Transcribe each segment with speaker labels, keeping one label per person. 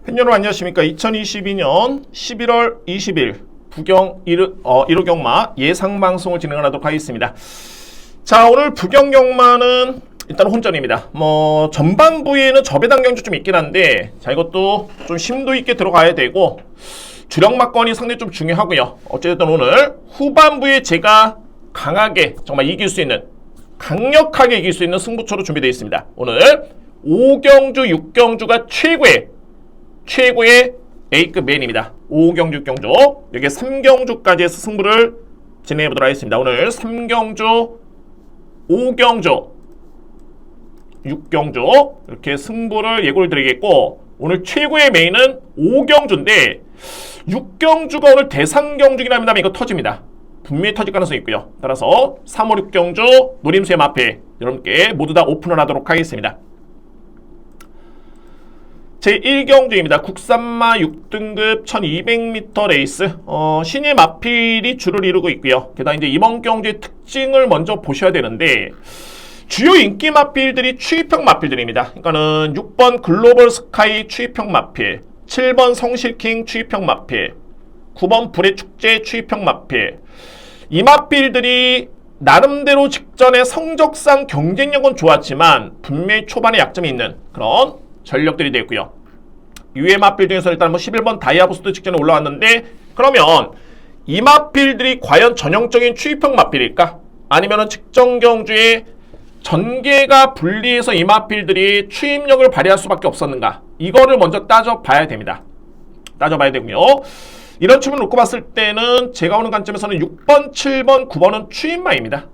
Speaker 1: 팬여러분 안녕하십니까. 2022년 11월 20일 부경 1호 경마 예상방송을 진행하도록 하겠습니다. 자, 오늘 부경 경마는 일단 혼전입니다. 전반부에는 저배당 경주 좀 있긴 한데, 자, 이것도 좀 심도 있게 들어가야 되고 주력 막건이 상당히 좀 중요하고요. 어쨌든 오늘 후반부에 제가 강하게 정말 이길 수 있는, 강력하게 이길 수 있는 승부처로 준비되어 있습니다. 오늘 5경주, 6경주가 최고의 A급 메인입니다. 5경주, 6경주, 여기 3경주까지 해서 승부를 진행해 보도록 하겠습니다. 오늘 3경주, 5경주, 6경주 이렇게 승부를 예고를 드리겠고, 오늘 최고의 메인은 5경주인데 6경주가 오늘 대상경주긴 합니다만 이거 터집니다. 분명히 터질 가능성이 있고요. 따라서 3, 5, 6경주 노림수의 마패 여러분께 모두 다 오픈을 하도록 하겠습니다. 제1경주입니다. 국산마 6등급 1200m 레이스. 신예 마필이 주를 이루고 있고요. 게다가 이제 이번 경주의 특징을 먼저 보셔야 되는데, 주요 인기 마필들이 추입형 마필들입니다. 그러니까는 6번 글로벌 스카이 추입형 마필, 7번 성실킹 추입형 마필, 9번 불의 축제 추입형 마필. 이 마필들이 나름대로 직전에 성적상 경쟁력은 좋았지만 분명히 초반에 약점이 있는 그런 전력들이 되고요. 유해 마필 중에서 일단 11번 다이아부스도 직전에 올라왔는데, 그러면 이 마필들이 과연 전형적인 추입형 마필일까? 아니면은 직전 경주에 전개가 분리해서 이 마필들이 추입력을 발휘할 수밖에 없었는가? 이거를 먼저 따져봐야 됩니다. 따져봐야 되고요. 이런 춤을 놓고 봤을 때는 제가 오는 관점에서는 6번, 7번, 9번은 추입마입니다.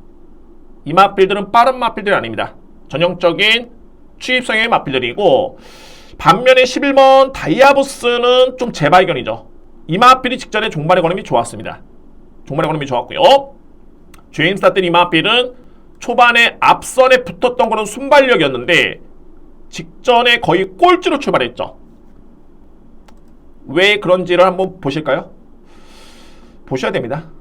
Speaker 1: 이 마필들은 빠른 마필들이 아닙니다. 전형적인 추입성의 마필들이고, 반면에 11번 다이아부스는 좀 재발견이죠. 이 마필이 직전에 종발의 걸음이 좋았습니다. 종발의 걸음이 좋았고요. 제임스 때 이 마필은 초반에 앞선에 붙었던 그런 순발력이었는데 직전에 거의 꼴찌로 출발했죠. 왜 그런지를 한번 보실까요? 보셔야 됩니다.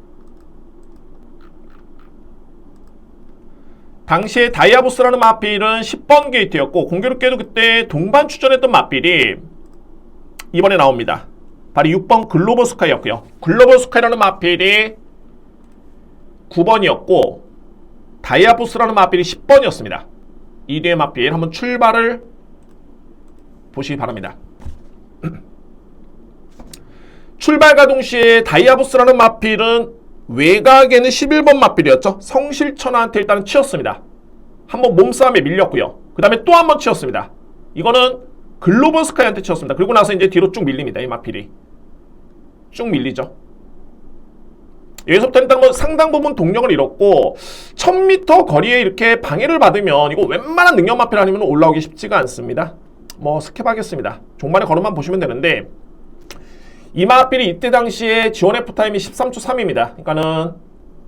Speaker 1: 당시에 다이아부스라는 마필은 10번 게이트였고, 공교롭게도 그때 동반 출전했던 마필이 이번에 나옵니다. 바로 6번 글로벌 스카이였고요. 글로벌 스카이라는 마필이 9번이었고 다이아부스라는 마필이 10번이었습니다. 이 뒤의 마필 한번 출발을 보시기 바랍니다. 출발과 동시에 다이아부스라는 마필은 외곽에는 11번 마필이었죠. 성실천하한테 일단은 치였습니다. 한번 몸싸움에 밀렸고요. 그 다음에 또 한 번 치였습니다. 이거는 글로벌 스카이한테 치였습니다. 그리고 나서 이제 뒤로 쭉 밀립니다. 이 마필이 쭉 밀리죠. 여기서부터 일단 상당 부분 동력을 잃었고, 1000m 거리에 이렇게 방해를 받으면 이거 웬만한 능력 마필 아니면 올라오기 쉽지가 않습니다. 스킵하겠습니다. 종반의 걸음만 보시면 되는데, 이 마필이 이때 당시에 지원 F타임이 13초 3입니다. 그러니까는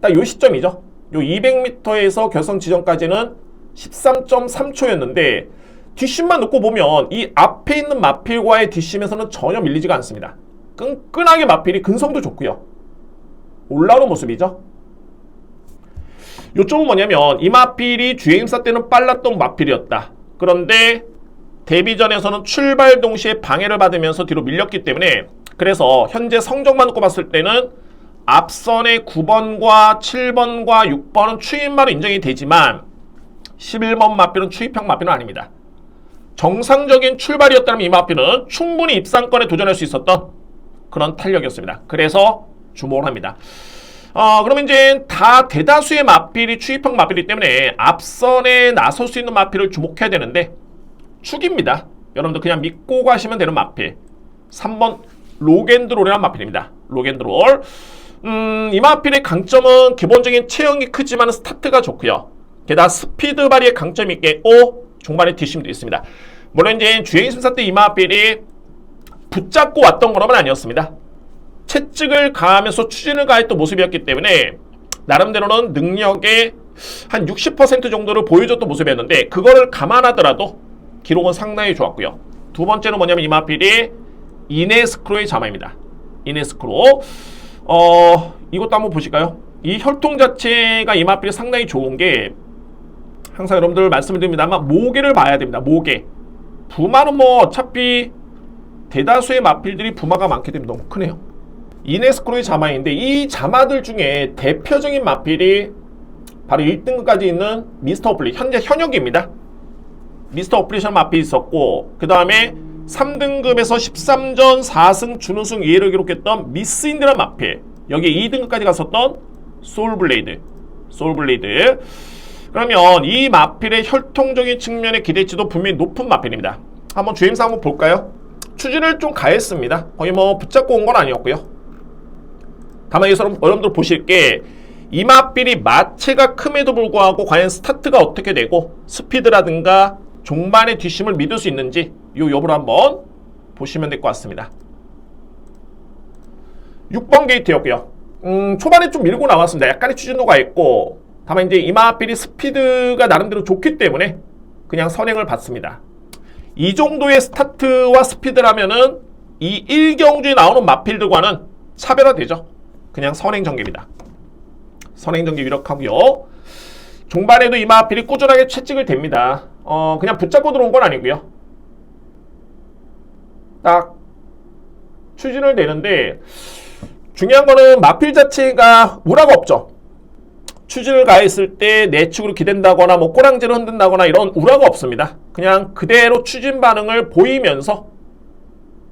Speaker 1: 딱 요 시점이죠. 요 200m에서 결선 지점까지는 13.3초였는데 뒷심만 놓고 보면 이 앞에 있는 마필과의 뒷심에서는 전혀 밀리지가 않습니다. 끈끈하게 마필이 근성도 좋고요. 올라오는 모습이죠. 요점은 뭐냐면 이 마필이 주행사 때는 빨랐던 마필이었다. 그런데 데뷔전에서는 출발 동시에 방해를 받으면서 뒤로 밀렸기 때문에, 그래서 현재 성적만 놓고 봤을 때는 앞선의 9번과 7번과 6번은 추입마로 인정이 되지만 11번 마필은 추입형 마필은 아닙니다. 정상적인 출발이었다면 이 마필은 충분히 입상권에 도전할 수 있었던 그런 탄력이었습니다. 그래서 주목을 합니다. 그러면 이제 다 대다수의 마필이 추입형 마필이기 때문에 앞선에 나설 수 있는 마필을 주목해야 되는데, 축입니다. 여러분들 그냥 믿고 가시면 되는 마필 3번 로겐드롤이라는 마필입니다. 로겐드롤. 이 마필의 강점은 기본적인 체형이 크지만 스타트가 좋고요. 게다가 스피드 발휘의 강점이 있겠고 종반의 뒷심도 있습니다. 물론 이제 주행 심사 때 이 마필이 붙잡고 왔던 거는 아니었습니다. 채찍을 가하면서 추진을 가했던 모습이었기 때문에 나름대로는 능력의 한 60% 정도를 보여줬던 모습이었는데, 그거를 감안하더라도 기록은 상당히 좋았고요. 두 번째는 뭐냐면 이 마필이 이네스크로의 자마입니다. 이네스크로. 이것도 한번 보실까요? 이 혈통 자체가 이 마필이 상당히 좋은 게, 항상 여러분들 말씀을 드립니다만 모계를 봐야 됩니다. 모계. 부마는 어차피 대다수의 마필들이 부마가 많기 때문에 너무 크네요. 이네스크로의 자마인데 이 자마들 중에 대표적인 마필이 바로 1등급까지 있는 미스터 어플릿, 현재 현역입니다. 미스터 어플릿 마필이 있었고 그 다음에 3등급에서 13전 4승 준우승 2회를 기록했던 미스 인디란 마필, 여기에 2등급까지 갔었던 소울블레이드. 그러면 이 마필의 혈통적인 측면의 기대치도 분명히 높은 마필입니다. 한번 주행사 한번 볼까요? 추진을 좀 가했습니다. 거의 뭐 붙잡고 온 건 아니었고요. 다만 여러분들 보실 게 이 마필이 마체가 큼에도 불구하고 과연 스타트가 어떻게 되고 스피드라든가 종반의 뒷심을 믿을 수 있는지 요 여부를 한번 보시면 될 것 같습니다. 6번 게이트였고요. 초반에 좀 밀고 나왔습니다. 약간의 추진도가 있고 다만 이제 이 마필이 스피드가 나름대로 좋기 때문에 그냥 선행을 받습니다. 이 정도의 스타트와 스피드라면은 이 1경주에 나오는 마필들과는 차별화되죠. 그냥 선행 전개입니다. 선행 전개 유력하고요. 종반에도 이 마필이 꾸준하게 채찍을 댑니다. 그냥 붙잡고 들어온 건 아니고요. 딱 추진을 내는데 중요한 거는 마필 자체가 우라가 없죠. 추진을 가했을 때 내축으로 기댄다거나 뭐 꼬랑지를 흔든다거나 이런 우라가 없습니다. 그냥 그대로 추진 반응을 보이면서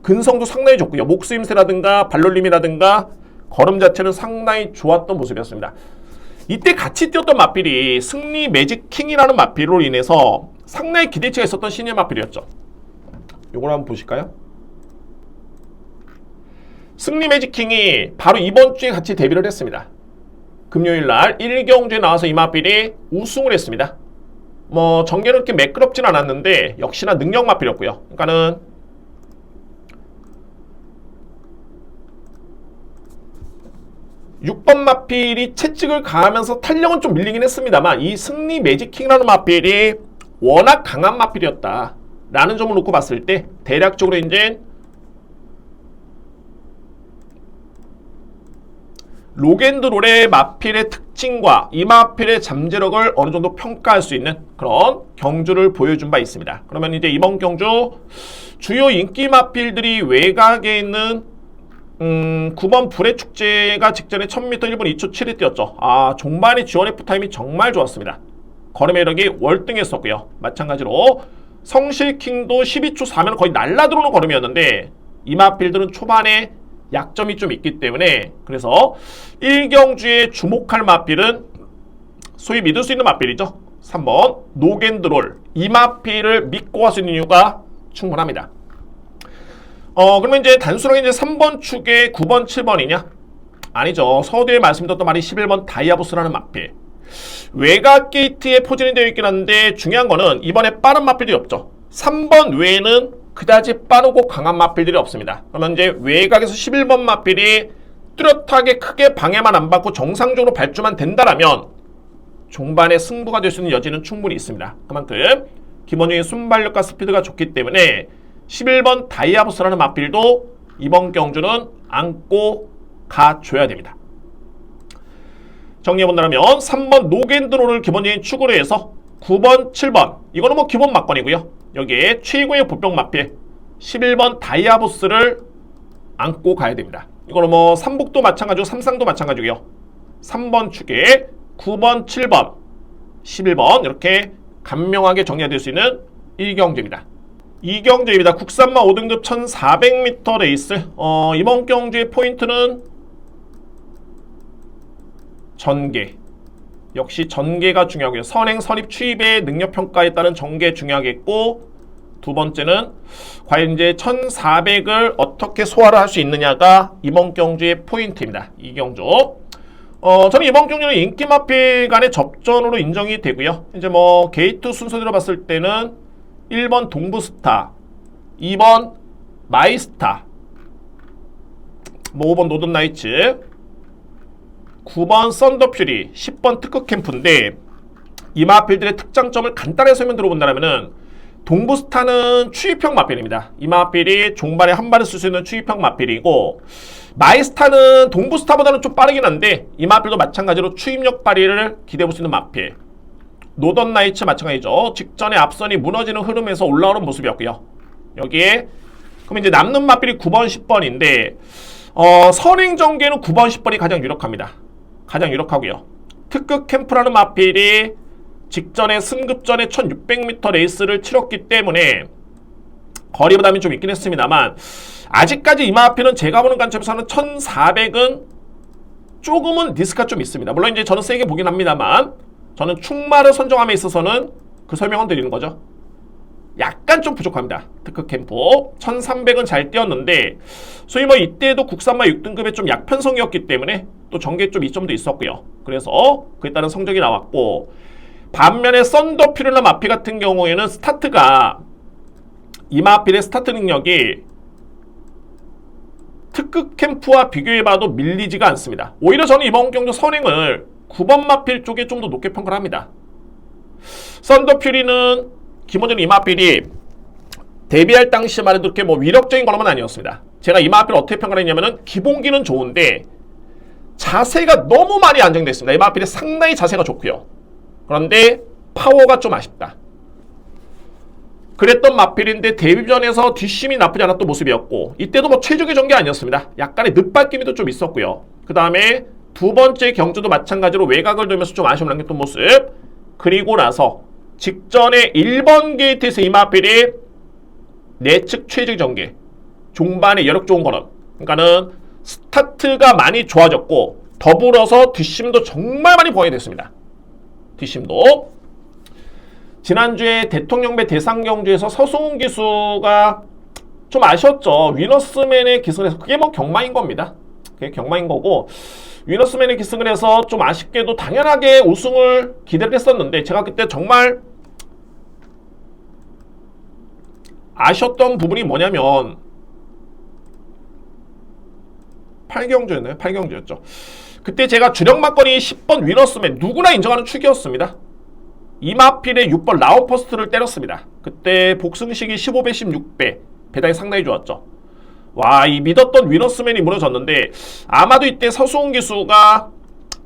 Speaker 1: 근성도 상당히 좋고요. 목수임새라든가 발놀림이라든가 걸음 자체는 상당히 좋았던 모습이었습니다. 이때 같이 뛰었던 마필이 승리 매직킹이라는 마필로 인해서 상당히 기대치가 있었던 신의 마필이었죠. 요걸 한번 보실까요? 승리 매직킹이 바로 이번 주에 같이 데뷔를 했습니다. 금요일날 1경주에 나와서 이 마필이 우승을 했습니다. 뭐 전개는 그렇게 매끄럽진 않았는데 역시나 능력 마필이었고요. 그러니까는 6번 마필이 채찍을 가하면서 탄력은 좀 밀리긴 했습니다만 이 승리 매직킹이라는 마필이 워낙 강한 마필이었다 라는 점을 놓고 봤을 때 대략적으로 이제 록앤드롤의 마필의 특징과 이 마필의 잠재력을 어느 정도 평가할 수 있는 그런 경주를 보여준 바 있습니다. 그러면 이제 이번 경주 주요 인기 마필들이 외곽에 있는 9번 불의 축제가 직전에 1000m 1분 2초 7에 뛰었죠. 종반의 지원 F타임이 정말 좋았습니다. 걸음의 이력이 월등했었고요. 마찬가지로 성실킹도 12초 4면 거의 날라들어오는 걸음이었는데 이 마필들은 초반에 약점이 좀 있기 때문에 그래서 1경주에 주목할 마필은 소위 믿을 수 있는 마필이죠. 3번 록앤드롤. 이 마필을 믿고 갈 수 있는 이유가 충분합니다. 그러면 이제 단순하게 이제 3번 축에 9번, 7번이냐? 아니죠. 서두에 말씀드렸던 말이 11번 다이아보스라는 마필. 외곽 게이트에 포진이 되어 있긴 한데 중요한 거는 이번에 빠른 마필들이 없죠. 3번 외에는 그다지 빠르고 강한 마필들이 없습니다. 그러면 이제 외곽에서 11번 마필이 뚜렷하게 크게 방해만 안 받고 정상적으로 발주만 된다라면 종반의 승부가 될 수 있는 여지는 충분히 있습니다. 그만큼 기본적인 순발력과 스피드가 좋기 때문에 11번 다이아보스라는 마필도 이번 경주는 안고 가줘야 됩니다. 정리해본다면 3번 록앤드롤을 기본적인 축으로 해서 9번, 7번 이거는 뭐 기본 막건이고요. 여기에 최고의 보병 마필 11번 다이아보스를 안고 가야 됩니다. 이거는 뭐 삼북도 마찬가지고 삼상도 마찬가지고요. 3번 축에 9번, 7번, 11번 이렇게 간명하게 정리될 수 있는 1경주입니다. 2경주입니다. 국산마 5등급 1400m 레이스. 이번 경주의 포인트는 전개. 역시 전개가 중요하고요. 선행, 선입, 추입의 능력평가에 따른 전개 중요하겠고 두 번째는 과연 이제 1400을 어떻게 소화를 할 수 있느냐가 이번 경주의 포인트입니다. 2경주. 저는 이번 경주는 인기 마필 간의 접전으로 인정이 되고요. 이제 뭐 게이트 순서대로 봤을 때는 1번 동부스타, 2번 마이스타, 뭐 5번 노던나이츠, 9번 썬더퓨리, 10번 특급캠프인데 이 마필들의 특장점을 간단하게 설명 들어본다면은 동부스타는 추입형 마필입니다. 이 마필이 종반에 한 발을 쓸 수 있는 추입형 마필이고 마이스타는 동부스타보다는 좀 빠르긴 한데 이 마필도 마찬가지로 추입력 발휘를 기대해볼 수 있는 마필. 노던나이츠 마찬가지죠. 직전에 앞선이 무너지는 흐름에서 올라오는 모습이었고요. 여기에 그럼 이제 남는 마필이 9번, 10번인데 선행 전개는 9번, 10번이 가장 유력합니다. 가장 유력하고요. 특급 캠프라는 마필이 직전에 승급전에 1600m 레이스를 치렀기 때문에 거리 부담이 좀 있긴 했습니다만 아직까지 이 마필은 제가 보는 관점에서는 1400은 조금은 리스크가 좀 있습니다. 물론 이제 저는 세게 보긴 합니다만 저는 충마를 선정함에 있어서는 그 설명은 드리는 거죠. 약간 좀 부족합니다. 특급 캠프 1300은 잘 뛰었는데 소위 뭐 이때도 국산마 6등급의 좀 약편성이었기 때문에 또 전개에 좀 이점도 있었고요. 그래서 그에 따른 성적이 나왔고, 반면에 썬더퓨르나 마피 같은 경우에는 스타트가 이 마필의 스타트 능력이 특급 캠프와 비교해봐도 밀리지가 않습니다. 오히려 저는 이번 경주 선행을 9번 마필 쪽에 좀 더 높게 평가를 합니다. 썬더퓨리는 기본적으로 이 마필이 데뷔할 당시만 해도 그렇게 뭐 위력적인 것만 아니었습니다. 제가 이 마필을 어떻게 평가를 했냐면은 기본기는 좋은데 자세가 너무 많이 안정되어 있습니다. 이 마필이 상당히 자세가 좋고요. 그런데 파워가 좀 아쉽다. 그랬던 마필인데 데뷔전에서 뒷심이 나쁘지 않았던 모습이었고, 이때도 뭐 최적의 전개 아니었습니다. 약간의 늦바뀜도 좀 있었고요. 그 다음에 두 번째 경주도 마찬가지로 외곽을 돌면서 좀 아쉬움을 남겼던 모습. 그리고 나서 직전에 1번 게이트에서 이 마필이 내측 최적 전개, 종반에 여력 좋은 걸음, 그러니까는 스타트가 많이 좋아졌고 더불어서 뒷심도 정말 많이 보완이 됐습니다. 뒷심도 지난주에 대통령배 대상경주에서 서승훈 기수가 좀 아쉬웠죠. 위너스맨의 기승을 해서 그게 뭐 경마인 겁니다. 그게 경마인 거고, 위너스맨의 기승을 해서 좀 아쉽게도 당연하게 우승을 기대를 했었는데 제가 그때 정말 아쉬웠던 부분이 뭐냐면 8경주였나요? 8경주였죠. 그때 제가 주력마건이 10번 위너스맨, 누구나 인정하는 축이었습니다. 이마필의 6번 라오퍼스트를 때렸습니다. 그때 복승식이 15배, 16배 배당이 상당히 좋았죠. 와, 이 믿었던 위너스맨이 무너졌는데 아마도 이때 서수훈 기수가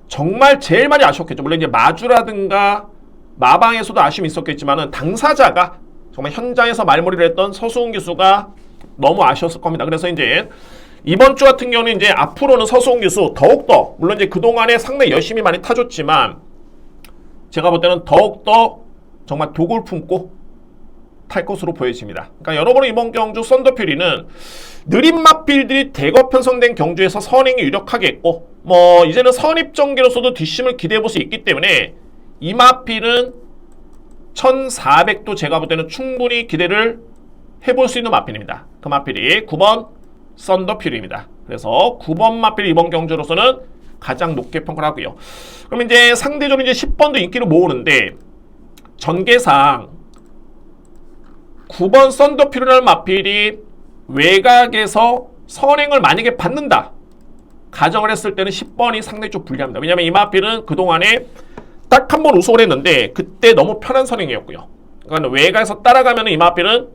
Speaker 1: 정말 제일 많이 아쉬웠겠죠. 물론 이제 마주라든가 마방에서도 아쉬움이 있었겠지만은 당사자가 정말 현장에서 말머리를 했던 서수훈 기수가 너무 아쉬웠을 겁니다. 그래서 이제 이번 주 같은 경우는 이제 앞으로는 서수훈 기수 더욱더, 물론 이제 그동안에 상당히 열심히 많이 타줬지만 제가 볼 때는 더욱더 정말 독을 품고 탈 것으로 보여집니다. 그러니까 여러분은 이번 경주 썬더퓨리는 느린 마필들이 대거 편성된 경주에서 선행이 유력하게 했고, 뭐 이제는 선입 전개로서도 뒷심을 기대해볼 수 있기 때문에 이 마필은 1400도 제가 볼 때는 충분히 기대를 해볼 수 있는 마필입니다. 그 마필이 9번 썬더퓨리입니다. 그래서 9번 마필 이번 경주로서는 가장 높게 평가를 하고요. 그럼 이제 상대적으로 이제 10번도 인기를 모으는데 전개상 9번 썬더퓨리라는 마필이 외곽에서 선행을 만약에 받는다 가정을 했을 때는 10번이 상당히 좀 불리합니다. 왜냐하면 이 마필은 그동안에 딱 한 번 우승을 했는데 그때 너무 편한 선행이었고요. 그러니까 외곽에서 따라가면 이 마필은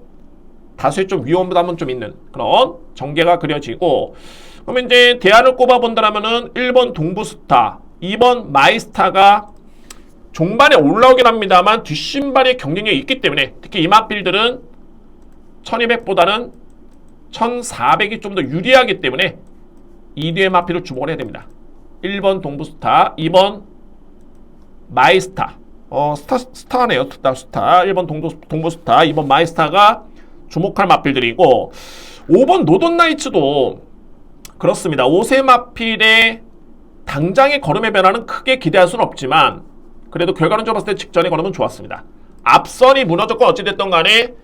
Speaker 1: 다수의 좀 위험함은 좀 있는 그런 전개가 그려지고, 그러면 이제 대안을 꼽아본다면은 1번 동부스타, 2번 마이스타가 종반에 올라오긴 합니다만 뒷신발의 경쟁력이 있기 때문에 특히 이 마필들은 1200보다는 1400이 좀 더 유리하기 때문에 이 뒤에 마필을 주목을 해야 됩니다. 1번 동부스타, 2번 마이스타, 스타네요. 스타. 1번 동부스타, 2번 마이스타가 주목할 마필들이고, 5번 노던나이츠도 그렇습니다. 5세 마필의 당장의 걸음의 변화는 크게 기대할 수는 없지만 그래도 결과론적으로 봤을 때 직전의 걸음은 좋았습니다. 앞선이 무너졌건 어찌됐든 간에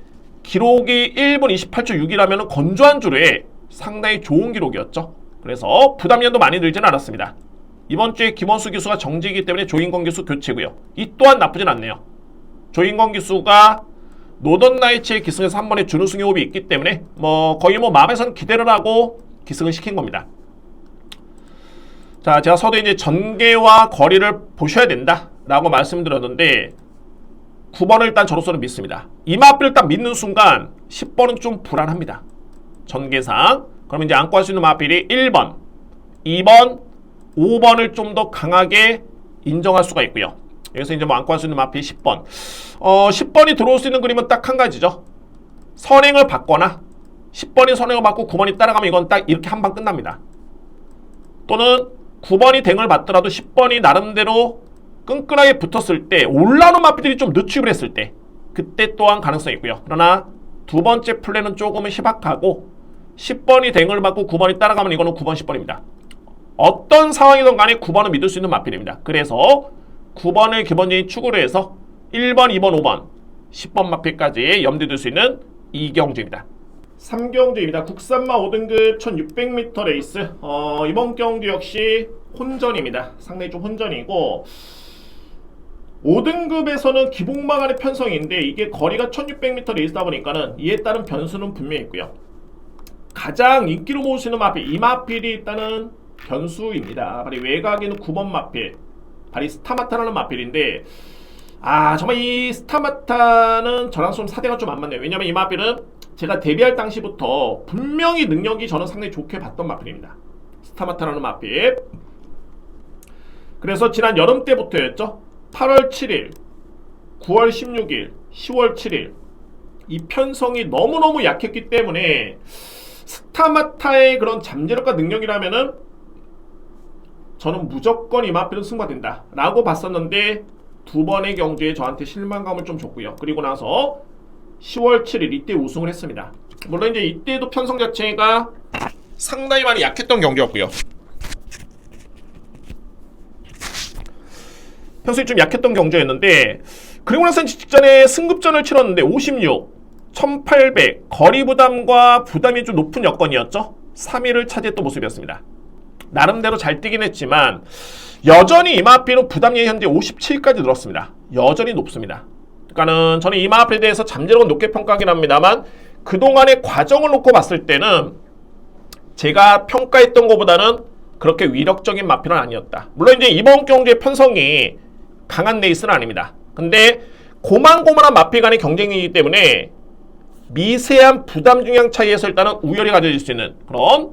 Speaker 1: 기록이 1분 28초 6이라면 건조한 주로에 상당히 좋은 기록이었죠. 그래서 부담량도 많이 늘지는 않았습니다. 이번 주에 김원수 기수가 정지이기 때문에 조인권 기수 교체고요. 이 또한 나쁘진 않네요. 조인권 기수가 노던나이츠의 기승에서 한 번에 준우승의 호흡이 있기 때문에 뭐 거의 뭐 마음에서는 기대를 하고 기승을 시킨 겁니다. 자, 제가 서두에 이제 전개와 거리를 보셔야 된다 라고 말씀드렸는데 9번을 일단 저로서는 믿습니다. 이 마필을 딱 믿는 순간 10번은 좀 불안합니다. 전개상. 그럼 이제 안고 할 수 있는 마필이 1번, 2번, 5번을 좀 더 강하게 인정할 수가 있고요. 여기서 이제 뭐 안고 할 수 있는 마필 10번. 10번이 들어올 수 있는 그림은 딱 한 가지죠. 선행을 받거나 10번이 선행을 받고 9번이 따라가면 이건 딱 이렇게 한 방 끝납니다. 또는 9번이 댕을 받더라도 10번이 나름대로 끈끈하게 붙었을 때 올라오는 마필들이 좀 늦추입을 했을 때 그때 또한 가능성이 있고요. 그러나 두 번째 플랜은 조금은 희박하고 10번이 댕을 받고 9번이 따라가면 이거는 9번, 10번입니다. 어떤 상황이든 간에 9번은 믿을 수 있는 마필입니다. 그래서 9번을 기본적인 축으로 해서 1번, 2번, 5번, 10번 마필까지 염두에 둘 수 있는 이 경주입니다. 3경주입니다. 국산마 5등급 1600m 레이스. 이번 경주 역시 혼전입니다. 상당히 좀 혼전이고 5등급에서는 기복마 간의 편성인데 이게 거리가 1600m 레이스다 보니까는 이에 따른 변수는 분명히 있고요. 가장 인기로 모으시는 마필, 이 마필이 일단은 변수입니다. 바로 외곽에는 9번 마필, 바로 스타마타라는 마필인데 정말 이 스타마타는 저랑 좀 사대가 좀 안 맞네요. 왜냐면 이 마필은 제가 데뷔할 당시부터 분명히 능력이 저는 상당히 좋게 봤던 마필입니다. 스타마타라는 마필. 그래서 지난 여름 때부터였죠. 8월 7일, 9월 16일, 10월 7일 이 편성이 너무너무 약했기 때문에 스타마타의 그런 잠재력과 능력이라면은 저는 무조건 이 마필은 승부된다 라고 봤었는데 두 번의 경주에 저한테 실망감을 좀 줬고요. 그리고 나서 10월 7일 이때 우승을 했습니다. 물론 이제 이때도 편성 자체가 상당히 많이 약했던 경기였고요. 편성이 좀 약했던 경주였는데 그리고 나서 직전에 승급전을 치렀는데 56, 1800 거리 부담과 부담이 좀 높은 여건이었죠. 3위를 차지했던 모습이었습니다. 나름대로 잘 뛰긴 했지만 여전히 이마필은 부담량이 현재 57까지 늘었습니다. 여전히 높습니다. 그러니까는 저는 이마필에 대해서 잠재력은 높게 평가하긴 합니다만 그동안의 과정을 놓고 봤을 때는 제가 평가했던 것보다는 그렇게 위력적인 마필은 아니었다. 물론 이제 이번 경주의 편성이 강한 레이스는 아닙니다. 근데 고만고만한 마필 간의 경쟁이기 때문에 미세한 부담 중량 차이에서 일단은 우열이 가져질 수 있는 그런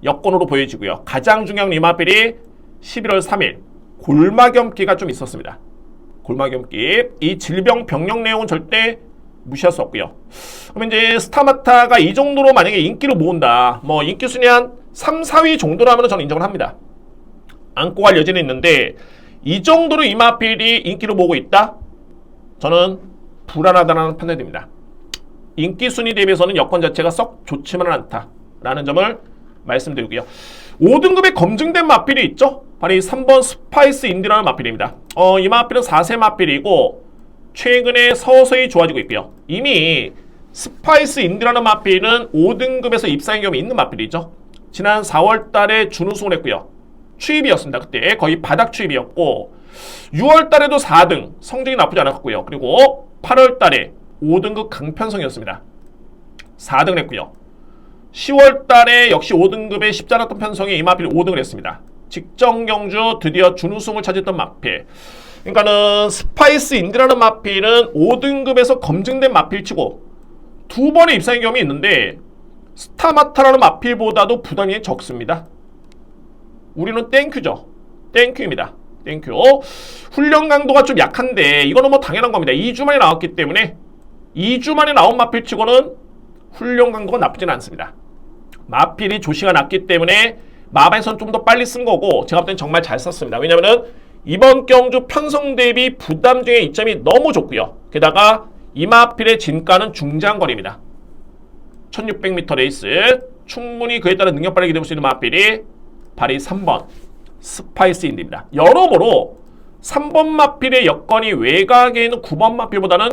Speaker 1: 여건으로 보여지고요. 가장 중요한 리마필이 11월 3일 골마겸기가 좀 있었습니다. 골마겸기. 이 질병 병력 내용은 절대 무시할 수 없고요. 그러면 이제 스타마타가 이 정도로 만약에 인기를 모은다. 뭐 인기 순위 한 3, 4위 정도라면 저는 인정을 합니다. 안고 갈 여지는 있는데 이 정도로 이마필이 인기를 모으고 있다? 저는 불안하다는 판단이 됩니다. 인기 순위 대비해서는 여건 자체가 썩 좋지만은 않다라는 점을 말씀드리고요. 5등급에 검증된 마필이 있죠? 바로 이 3번 스파이스 인디라는 마필입니다. 이 마필은 4세 마필이고 최근에 서서히 좋아지고 있고요. 이미 스파이스 인디라는 마필은 5등급에서 입상의 경험이 있는 마필이죠. 지난 4월달에 준우승을 했고요. 추입이었습니다. 그때 거의 바닥 추입이었고 6월달에도 4등 성적이 나쁘지 않았고요. 그리고 8월달에 5등급 강편성이었습니다. 4등을 했고요. 10월달에 역시 5등급에 쉽지 않았던 편성에 이 마필이 5등을 했습니다. 직전 경주 드디어 준우승을 차지했던 마필. 그러니까는 스파이스 인디라는 마필은 5등급에서 검증된 마필치고 두 번의 입상의 경험이 있는데 스타마타라는 마필보다도 부담이 적습니다. 우리는 땡큐죠. 땡큐입니다. 땡큐. 훈련 강도가 좀 약한데 이거는 뭐 당연한 겁니다. 2주 만에 나왔기 때문에 2주 만에 나온 마필치고는 훈련 강도가 나쁘지는 않습니다. 마필이 조시가 났기 때문에 마바에서는 좀 더 빨리 쓴 거고 제가 볼 때는 정말 잘 썼습니다. 왜냐면은 이번 경주 편성 대비 부담 중의 이점이 너무 좋고요. 게다가 이 마필의 진가는 중장거리입니다. 1600m 레이스 충분히 그에 따른 능력 발휘가 될 수 있는 마필이 바로 3번 스파이스 인디입니다. 여러모로 3번 마필의 여건이 외곽에 있는 9번 마필보다는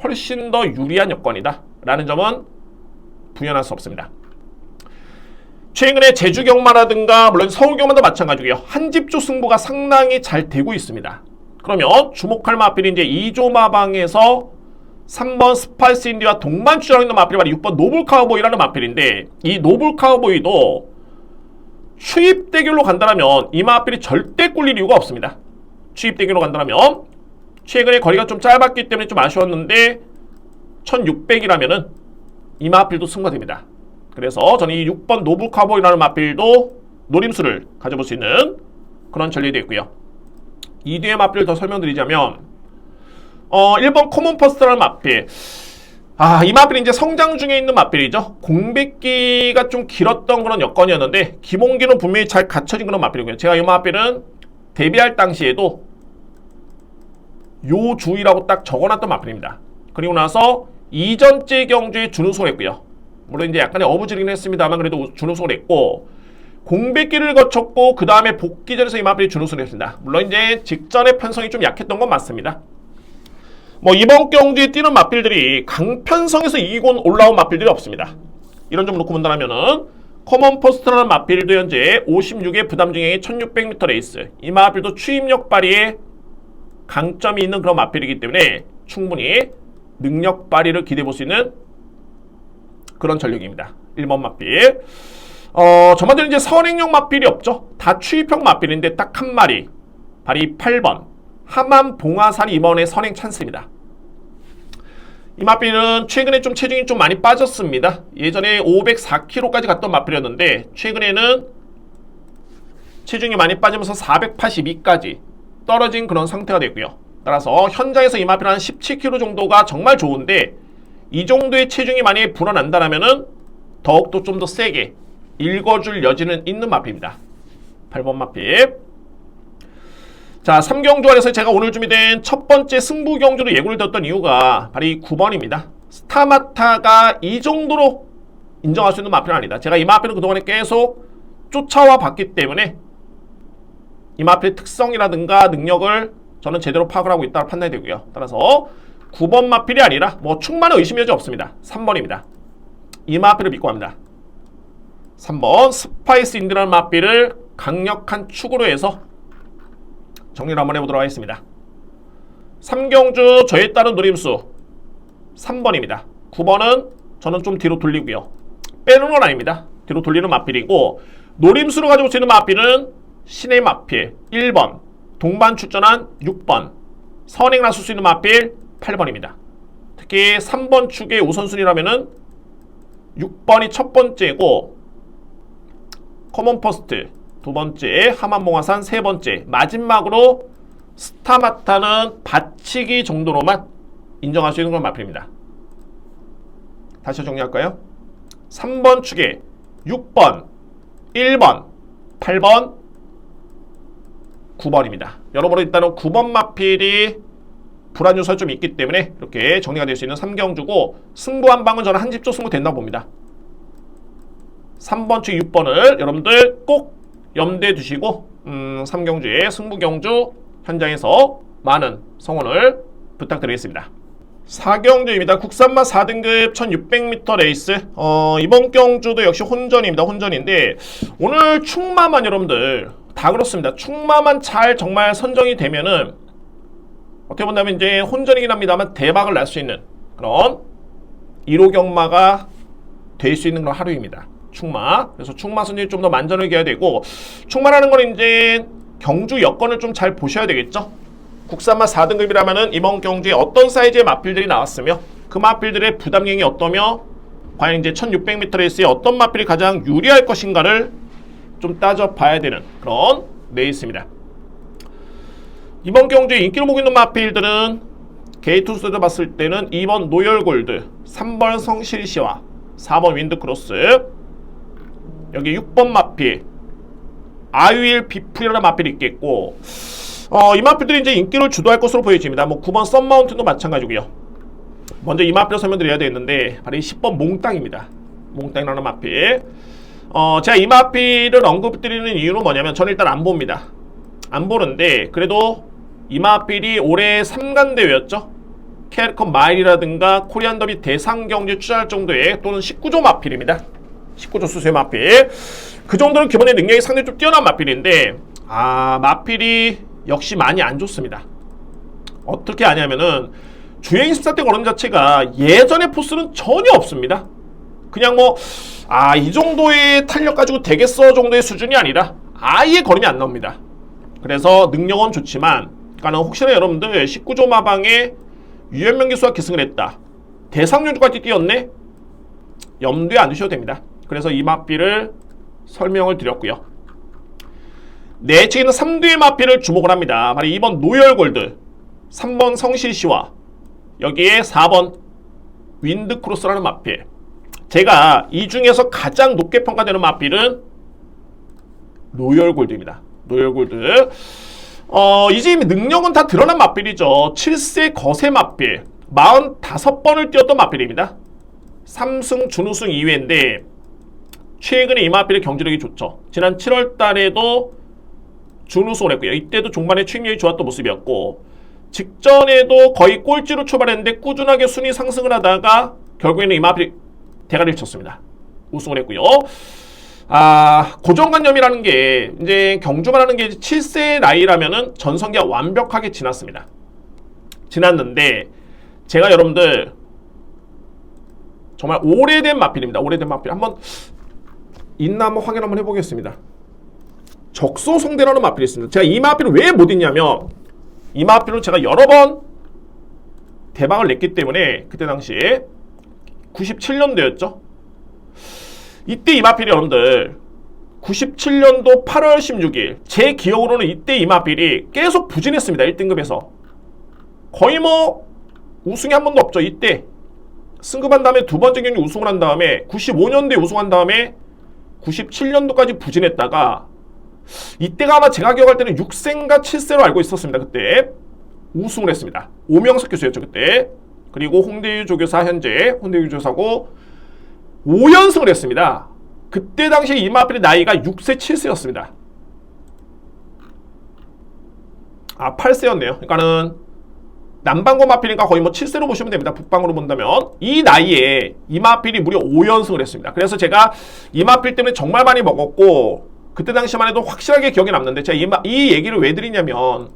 Speaker 1: 훨씬 더 유리한 여건이다 라는 점은 부연할 수 없습니다. 최근에 제주경마라든가 물론 서울경마도 마찬가지고요. 한집조 승부가 상당히 잘 되고 있습니다. 그러면 주목할 마필이 이제 2조 마방에서 3번 스파이스 인디와 동반 출전하고 있는 마필이 바로 6번 노블 카우보이라는 마필인데 이 노블 카우보이도 추입 대결로 간다면 이 마필이 절대 꿀릴 이유가 없습니다. 추입 대결로 간다면 최근에 거리가 좀 짧았기 때문에 좀 아쉬웠는데 1600이라면은 이 마필도 승부됩니다. 그래서 저는 이 6번 노블 카우보이라는 마필도 노림수를 가져볼 수 있는 그런 전략이 되어 있고요. 이 뒤에 마필을 더 설명드리자면 1번 코먼 퍼스트라는 마필 이 마필이 이제 성장 중에 있는 마필이죠. 공백기가 좀 길었던 그런 여건이었는데 기본기는 분명히 잘 갖춰진 그런 마필이고요. 제가 이 마필은 데뷔할 당시에도 요 주의라고 딱 적어놨던 마필입니다. 그리고 나서 이전째 경주에 준우승을 했고요. 물론 이제 약간의 어부지리긴 했습니다만 그래도 준우승을 했고 공백기를 거쳤고 그 다음에 복귀전에서 이 마필이 준우승을 했습니다. 물론 이제 직전의 편성이 좀 약했던 건 맞습니다. 뭐 이번 경주에 뛰는 마필들이 강편성에서 이기고 올라온 마필들이 없습니다. 이런 점 놓고 본다면은 커먼 퍼스트라는 마필도 현재 56의 부담 중량의 1600m 레이스, 이 마필도 추임력 발휘에 강점이 있는 그런 마필이기 때문에 충분히 능력 발휘를 기대해 볼 수 있는 그런 전력입니다. 1번 마필. 전반적으로 이제 선행형 마필이 없죠. 다 추입형 마필인데 딱 한 마리. 발이 8번. 하만 봉화산이 이번에 선행 찬스입니다. 이 마필은 최근에 좀 체중이 좀 많이 빠졌습니다. 예전에 504kg까지 갔던 마필이었는데 최근에는 체중이 많이 빠지면서 482까지 떨어진 그런 상태가 됐고요. 따라서 현장에서 이 마필은 한 17kg 정도가 정말 좋은데 이 정도의 체중이 많이 불어난다면은 더욱더 좀 더 세게 읽어줄 여지는 있는 마필입니다. 8번 마필. 자, 3경주 안에서 제가 오늘 준비된 첫 번째 승부 경주로 예고를 드렸던 이유가 바로 이 9번입니다. 스타마타가 이 정도로 인정할 수 있는 마필은 아니다. 제가 이 마필은 그동안에 계속 쫓아와 봤기 때문에 이 마필의 특성이라든가 능력을 저는 제대로 파악을 하고 있다고 판단이 되고요. 따라서 9번 마필이 아니라 뭐 충만한 의심 여지 없습니다. 3번입니다. 이 마필을 믿고 합니다. 3번 스파이스 인드라는 마필을 강력한 축으로 해서 정리를 한번 해보도록 하겠습니다. 3경주 저에 따른 노림수 3번입니다. 9번은 저는 좀 뒤로 돌리고요. 빼는 건 아닙니다. 뒤로 돌리는 마필이고 노림수로 가지고 있는 마필은 신의 마필 1번, 동반 출전한 6번, 선행 나설 수 있는 마필 8번입니다. 특히 3번 축의 우선순위라면은 6번이 첫 번째고 커먼 퍼스트 두 번째, 하만봉화산 세 번째, 마지막으로 스타마타는 받치기 정도로만 인정할 수 있는 건 마필입니다. 다시 정리할까요? 3번 축에 6번, 1번, 8번, 9번입니다. 여러모로 일단은 9번 마필이 불안 요소가 좀 있기 때문에 이렇게 정리가 될 수 있는 3경주고 승부 한 방은 저는 한 집조 승부 된다고 봅니다. 3번 축 6번을 여러분들 꼭 염두에 두시고 3경주의 승부경주 현장에서 많은 성원을 부탁드리겠습니다. 4경주입니다. 국산마 4등급 1600m 레이스. 이번 경주도 역시 혼전입니다. 혼전인데 오늘 충마만 여러분들 다 그렇습니다. 충마만 잘 정말 선정이 되면은 어떻게 본다면 이제 혼전이긴 합니다만 대박을 날 수 있는 그런 1호 경마가 될 수 있는 그런 하루입니다. 충마. 그래서 충마 선정이 좀 더 만전을 기해야 되고 충마라는 건 이제 경주 여건을 좀 잘 보셔야 되겠죠. 국산마 4등급이라면은 이번 경주에 어떤 사이즈의 마필들이 나왔으며 그 마필들의 부담량이 어떠며 과연 이제 1600m 레이스에 어떤 마필이 가장 유리할 것인가를 좀 따져봐야 되는 그런 레이스입니다. 이번 경주에 인기를 모으고 있는 마필들은 게이투스에서 봤을 때는 2번 노열골드, 3번 성실시와 4번 윈드크로스, 여기 6번 마필 아유일 비프리라는 마필이 있겠고 이 마필들이 이제 인기를 주도할 것으로 보여집니다. 뭐 9번 썬마운틴도 마찬가지고요. 먼저 이 마필을 설명드려야 되는데 바로 이 10번 몽땅입니다. 몽땅이라는 마필. 제가 이 마필을 언급드리는 이유는 뭐냐면 저는 일단 안 봅니다. 안 보는데 그래도 이 마필이 올해 3간 대회였죠. 캐리컵 마일이라든가 코리안 더비 대상 경기에 출전할 정도의 또는 19조 마필입니다. 19조 수수의 마필. 그 정도는 기본의 능력이 상당히 좀 뛰어난 마필인데 마필이 역시 많이 안 좋습니다. 어떻게 하냐면은 주행 14대 걸음 자체가 예전의 포스는 전혀 없습니다. 그냥 뭐 이 정도의 탄력 가지고 되겠어 정도의 수준이 아니라 아예 걸음이 안 나옵니다. 그래서 능력은 좋지만 그러니까 혹시나 여러분들 19조 마방에 유현명 기수가 기승을 했다. 대상용주까지 뛰었네? 염두에 안 두셔도 됩니다. 그래서 이 마필을 설명을 드렸고요. 내 측에는 3두의 마필을 주목을 합니다. 바로 2번 노열골드, 3번 성실시와 여기에 4번 윈드크로스라는 마필. 제가 이 중에서 가장 높게 평가되는 마필은 로열골드입니다. 로열골드. 이제 이미 능력은 다 드러난 마필이죠. 7세 거세 마필. 45번을 뛰었던 마필입니다. 3승 준우승 2회인데 최근에 이 마필의 경기력이 좋죠. 지난 7월 달에도 준우승을 했고요. 이때도 종반에 추임력이 좋았던 모습이었고 직전에도 거의 꼴찌로 출발했는데 꾸준하게 순위 상승을 하다가 결국에는 이 마필이 대가리를 쳤습니다. 우승을 했고요. 고정관념이라는 게 이제 경주만 하는 게 7세 나이라면은 전성기가 완벽하게 지났습니다. 지났는데 제가 여러분들 정말 오래된 마필입니다. 오래된 마필 한번 있나 한번 확인 한번 해보겠습니다. 적소성대라는 마필이 있습니다. 제가 이 마필을 왜 못 읽냐면 이 마필로 제가 여러 번 대박을 냈기 때문에 그때 당시에 97년도였죠. 이때 이 마필이 여러분들 97년도 8월 16일 제 기억으로는 이때 이 마필이 계속 부진했습니다. 1등급에서 거의 뭐 우승이 한 번도 없죠. 이때 승급한 다음에 두 번째 경기 우승을 한 다음에 95년도에 우승한 다음에 97년도까지 부진했다가 이때가 아마 제가 기억할 때는 6세인가 7세로 알고 있었습니다. 그때 우승을 했습니다. 오명석 교수였죠. 그때. 그리고 홍대유 조교사 현재 홍대유 조교사고 5연승을 했습니다. 그때 당시 이 마필의 나이가 6세 7세였습니다. 8세였네요. 그러니까는 남방고 마필이니까 거의 뭐 7세로 보시면 됩니다. 북방으로 본다면 이 나이에 이 마필이 무려 5연승을 했습니다. 그래서 제가 이 마필 때문에 정말 많이 먹었고 그때 당시만 해도 확실하게 기억에 남는데 제가 이 얘기를 왜 드리냐면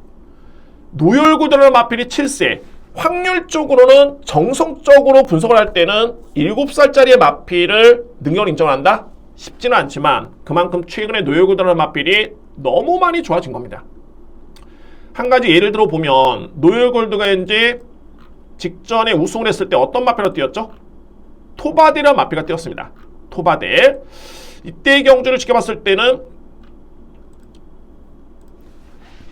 Speaker 1: 노열구드라는 마필이 7세 확률적으로는 정성적으로 분석을 할 때는 7살짜리의 마필을 능력을 인정한다? 쉽지는 않지만 그만큼 최근에 노열구드라는 마필이 너무 많이 좋아진 겁니다. 한 가지 예를 들어 보면 노열골드가 이제 직전에 우승을 했을 때 어떤 마필로 뛰었죠? 토바델이라는 마필가 뛰었습니다. 토바델. 이때의 경주를 지켜봤을 때는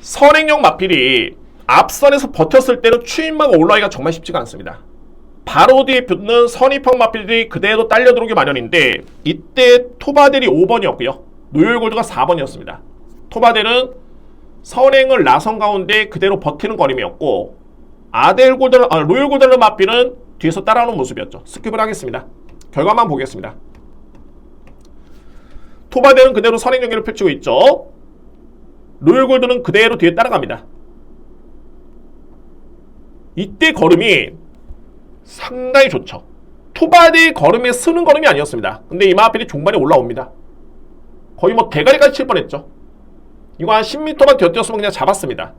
Speaker 1: 선행형 마필이 앞선에서 버텼을 때는 추임마가 올라가기가 정말 쉽지가 않습니다. 바로 뒤에 붙는 선입형 마필들이 그대로 딸려 들어오기 마련인데 이때 토바델이 5번이었고요. 노열골드가 4번이었습니다. 토바델은 선행을 나선 가운데 그대로 버티는 거림이었고 로열골드라는 마필은 뒤에서 따라오는 모습이었죠. 스킵을 하겠습니다. 결과만 보겠습니다. 토바델은 그대로 선행 경기를 펼치고 있죠. 로열골드는 그대로 뒤에 따라갑니다. 이때 걸음이 상당히 좋죠. 토바델 걸음에 쓰는 걸음이 아니었습니다. 근데 이 마필이 종반에 올라옵니다. 거의 뭐 대가리까지 칠 뻔했죠. 이거 한 10m만 뛰었으면 그냥 잡았습니다.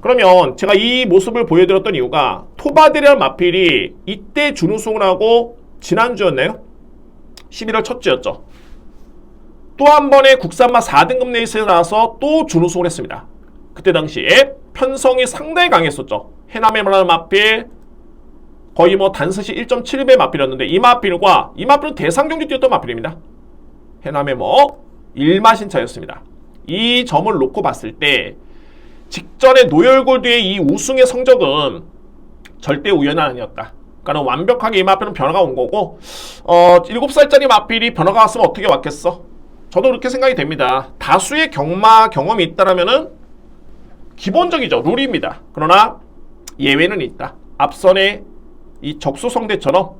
Speaker 1: 그러면 제가 이 모습을 보여드렸던 이유가 토바델이라는 마필이 이때 준우승을 하고 지난주였나요? 11월 첫 주였죠. 또 한 번의 국산마 4등급 레이스에 나와서 또 준우승을 했습니다. 그때 당시에 편성이 상당히 강했었죠. 해남해머라는 마필 거의 뭐 단스시 1.7배 마필이었는데 이 마필은 대상경주 뛰었던 마필입니다. 해남해머 1마신차였습니다. 이 점을 놓고 봤을 때 직전에 노열골드의 이 우승의 성적은 절대 우연은 아니었다. 그러니까 완벽하게 이 마필은 변화가 온 거고 7살짜리 마필이 변화가 왔으면 어떻게 왔겠어? 저도 그렇게 생각이 됩니다. 다수의 경험이 있다라면은 기본적이죠. 룰입니다. 그러나 예외는 있다. 앞선의 이 적소성대처럼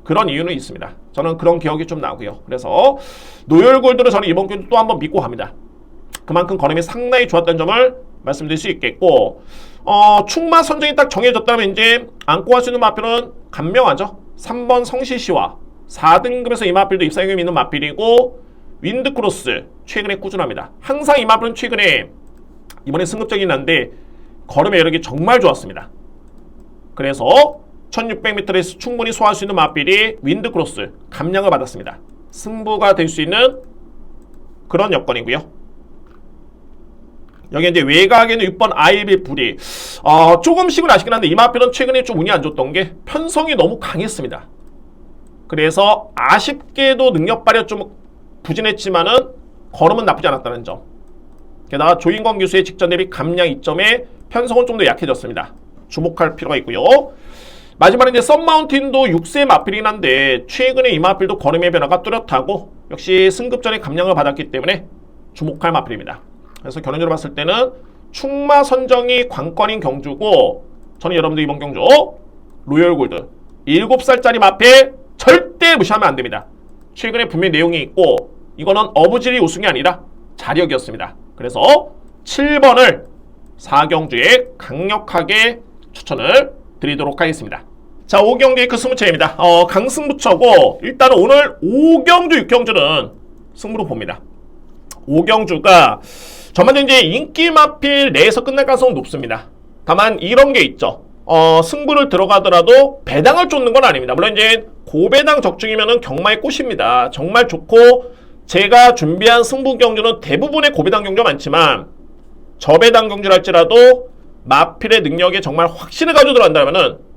Speaker 1: 그런 이유는 있습니다. 저는 그런 기억이 좀 나고요. 그래서 노열골드는 저는 이번 경기 또 한번 믿고 갑니다. 그만큼 걸음이 상당히 좋았다는 점을 말씀드릴 수 있겠고 충마 선정이 딱 정해졌다면 이제 안고 갈 수 있는 마필은 간명하죠. 3번 성시시와 4등급에서 이 마필도 입상경험이 있는 마필이고 윈드크로스 최근에 꾸준합니다. 항상 이 마필은 최근에 이번에 승급적이긴 한데 걸음의 여력이 정말 좋았습니다. 그래서 1600m에서 충분히 소화할 수 있는 마필이 윈드크로스 감량을 받았습니다. 승부가 될 수 있는 그런 여건이고요. 여기 이제 외곽에는 6번 아이비 불이 조금씩은 아쉽긴 한데 이 마필은 최근에 좀 운이 안 좋던 게 편성이 너무 강했습니다. 그래서 아쉽게도 능력 발휘가 좀 부진했지만은 걸음은 나쁘지 않았다는 점. 게다가 조인권 교수의 직전 대비 감량 2점에 편성은 좀 더 약해졌습니다. 주목할 필요가 있고요. 마지막에 이제 썬마운틴도 6세 마필이긴 한데 최근에 이 마필도 걸음의 변화가 뚜렷하고 역시 승급전에 감량을 받았기 때문에 주목할 마필입니다. 그래서 결론적으로 봤을 때는 충마 선정이 관건인 경주고 저는 여러분들 이번 경주 로열 골드 7살짜리 마필 절대 무시하면 안 됩니다. 최근에 분명히 내용이 있고 이거는 어부질이 우승이 아니라 자력이었습니다. 그래서 7번을 4경주에 강력하게 추천을 드리도록 하겠습니다. 자, 5경주 그 스무체입니다. 강승부처고 일단은 오늘 5경주, 6경주는 승부로 봅니다. 5경주가 전반적으로 이제 인기 마필 내에서 끝날 가능성은 높습니다. 다만 이런 게 있죠. 승부를 들어가더라도 배당을 쫓는 건 아닙니다. 물론 이제 고배당 적중이면은 경마의 꽃입니다. 정말 좋고 제가 준비한 승부 경주는 대부분의 고배당 경주가 많지만 저배당 경주를 할지라도 마필의 능력에 정말 확신을 가지고 들어간다면은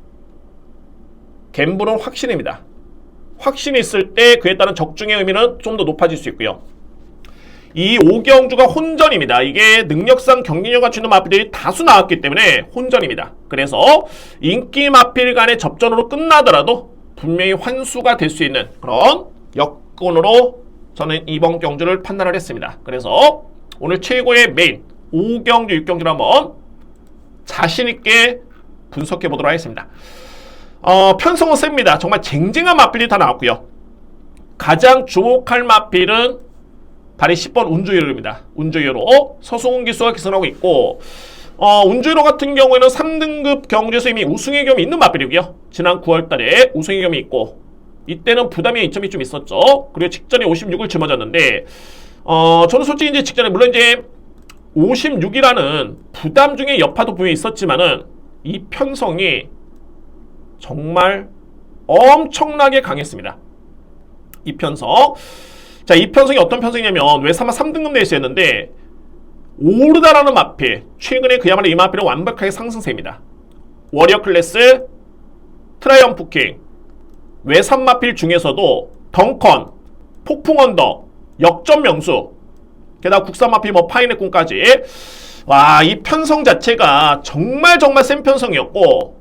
Speaker 1: 갬블은 확신입니다. 확신이 있을 때 그에 따른 적중의 의미는 좀 더 높아질 수 있고요. 이 5경주가 혼전입니다. 이게 능력상 경기력을 갖추는 마필들이 다수 나왔기 때문에 혼전입니다. 그래서 인기 마필 간의 접전으로 끝나더라도 분명히 환수가 될 수 있는 그런 여건으로 저는 이번 경주를 판단을 했습니다. 그래서 오늘 최고의 메인 5경주, 6경주를 한번 자신있게 분석해 보도록 하겠습니다. 편성은 셉니다. 정말 쟁쟁한 마필이 다 나왔고요. 가장 주목할 마필은 발이 10번 운주유로입니다. 운주유로 서승훈 기수가 기선하고 있고 운주유로 같은 경우에는 3등급 경주에서 이미 우승의 경험이 있는 마필이고요. 지난 9월달에 우승의 경험이 있고 이때는 부담의 이점이 좀 있었죠. 그리고 직전에 56을 짊어졌는데 저는 솔직히 이제 직전에 물론 이제 56이라는 부담 중에 여파도 분명히 있었지만은 이 편성이 정말 엄청나게 강했습니다. 이 편성. 자, 이 편성이 어떤 편성이냐면 외삼아 3등급 레이스였는데 오르다라는 마필, 최근에 그야말로 이 마필은 완벽하게 상승세입니다. 워리어 클래스, 트라이엄프 킹, 외삼 마필 중에서도 덩컨, 폭풍 언더, 역전 명수, 게다가 국산 마필 파인의 꿈까지 와, 이 편성 자체가 정말 센 편성이었고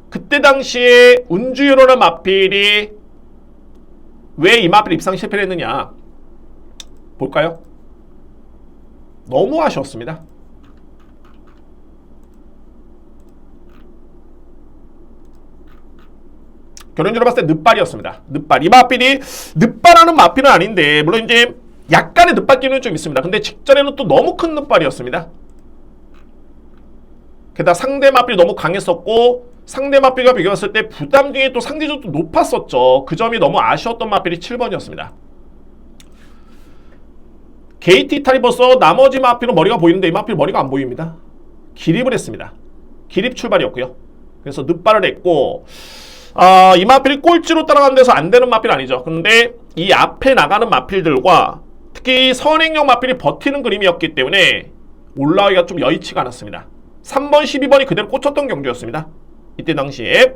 Speaker 1: 그때 당시에 운주유로라는 마필이 왜 이 마필 입상 실패를 했느냐 볼까요? 너무 아쉬웠습니다. 결론적으로 봤을 때 늑발이었습니다. 늑발. 이 마필이 늑발하는 마필은 아닌데 물론 이제 약간의 늑발기는 좀 있습니다. 근데 직전에는 또 너무 큰 늑발이었습니다. 게다가 상대 마필이 너무 강했었고 상대 마필과 비교했을 때 부담 중에 또 상대적으로 높았었죠. 그 점이 너무 아쉬웠던 마필이 7번이었습니다. 게이트 이탈리버서 나머지 마필은 머리가 보이는데 이 마필 머리가 안 보입니다. 기립을 했습니다. 기립 출발이었고요. 그래서 늑발을 했고 이 마필이 꼴찌로 따라가는 데서 안 되는 마필 아니죠. 근데 이 앞에 나가는 마필들과 특히 선행형 마필이 버티는 그림이었기 때문에 올라가기가 좀 여의치가 않았습니다. 3번, 12번이 그대로 꽂혔던 경주였습니다. 이때 당시에.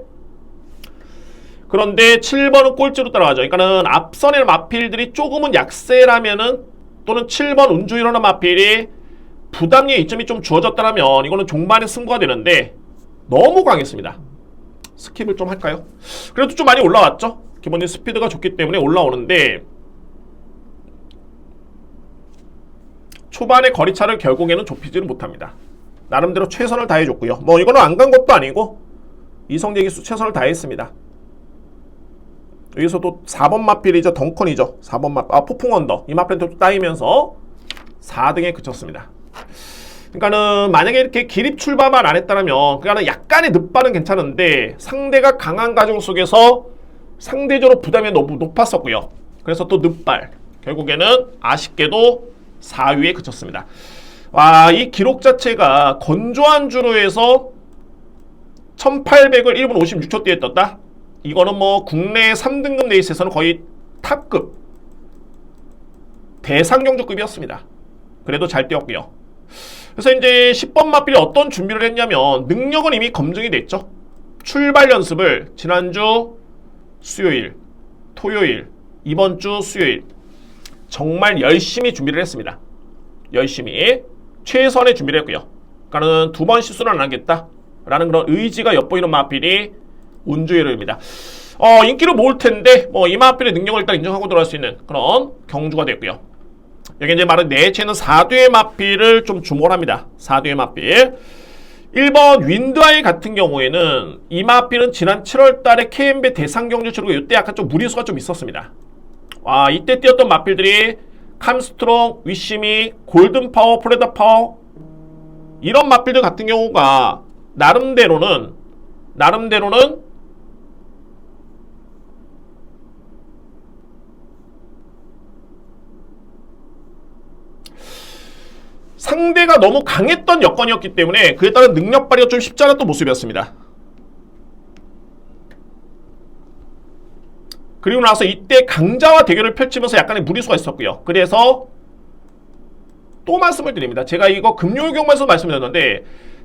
Speaker 1: 그런데 7번은 꼴찌로 따라가죠. 그러니까는 앞선의 마필들이 조금은 약세라면은 또는 7번 운주일어나 마필이 부담의 이점이 좀 주어졌다면 이거는 종반의 승부가 되는데 너무 강했습니다. 스킵을 좀 할까요? 그래도 좀 많이 올라왔죠. 기본적인 스피드가 좋기 때문에 올라오는데 초반의 거리차를 결국에는 좁히지는 못합니다. 나름대로 최선을 다해줬고요. 뭐 이거는 안 간 것도 아니고 이성재 기수 최선을 다했습니다. 여기서도 4번 마필이죠. 덩컨이죠. 4번 마필. 폭풍 언더. 이 마필은 또 따이면서 4등에 그쳤습니다. 그러니까는 만약에 이렇게 기립 출발만 안 했다면 그러니까는 약간의 늑발은 괜찮은데 상대가 강한 가정 속에서 상대적으로 부담이 너무 높았었고요. 그래서 또 늑발. 결국에는 아쉽게도 4위에 그쳤습니다. 와, 이 기록 자체가 건조한 주로에서 1800을 1분 56초 뒤에 떴다? 이거는 뭐 국내 3등급 레이스에서는 거의 탑급 대상경주급이었습니다. 그래도 잘 뛰었고요. 그래서 이제 10번 마필이 어떤 준비를 했냐면 능력은 이미 검증이 됐죠. 출발 연습을 지난주 수요일, 토요일, 이번 주 수요일 정말 열심히 준비를 했습니다. 열심히 최선의 준비를 했고요. 그러니까는 2번 실수는 안 하겠다 라는 그런 의지가 엿보이는 마필이 운주일요일입니다. 인기를 모을 텐데 뭐 이마필의 능력을 일단 인정하고 들어갈 수 있는 그런 경주가 됐고요. 여기 이제 말은 내체는 4뒤의 마필을 좀 주목을 합니다. 4뒤의 마필. 1번 윈드아이 같은 경우에는 이 마필은 지난 7월 달에 KMB 대상 경주 치르고 이때 약간 좀 무리수가 좀 있었습니다. 와, 이때 뛰었던 마필들이 캄스트롱, 위시미, 골든파워, 프레다파워 이런 마필들 같은 경우가 나름대로는 상대가 너무 강했던 여건이었기 때문에 그에 따른 능력 발휘가 좀 쉽지 않았던 모습이었습니다. 그리고 나서 이때 강자와 대결을 펼치면서 약간의 무리수가 있었고요. 그래서 또 말씀을 드립니다. 제가 이거 금요일 경마에서 말씀드렸는데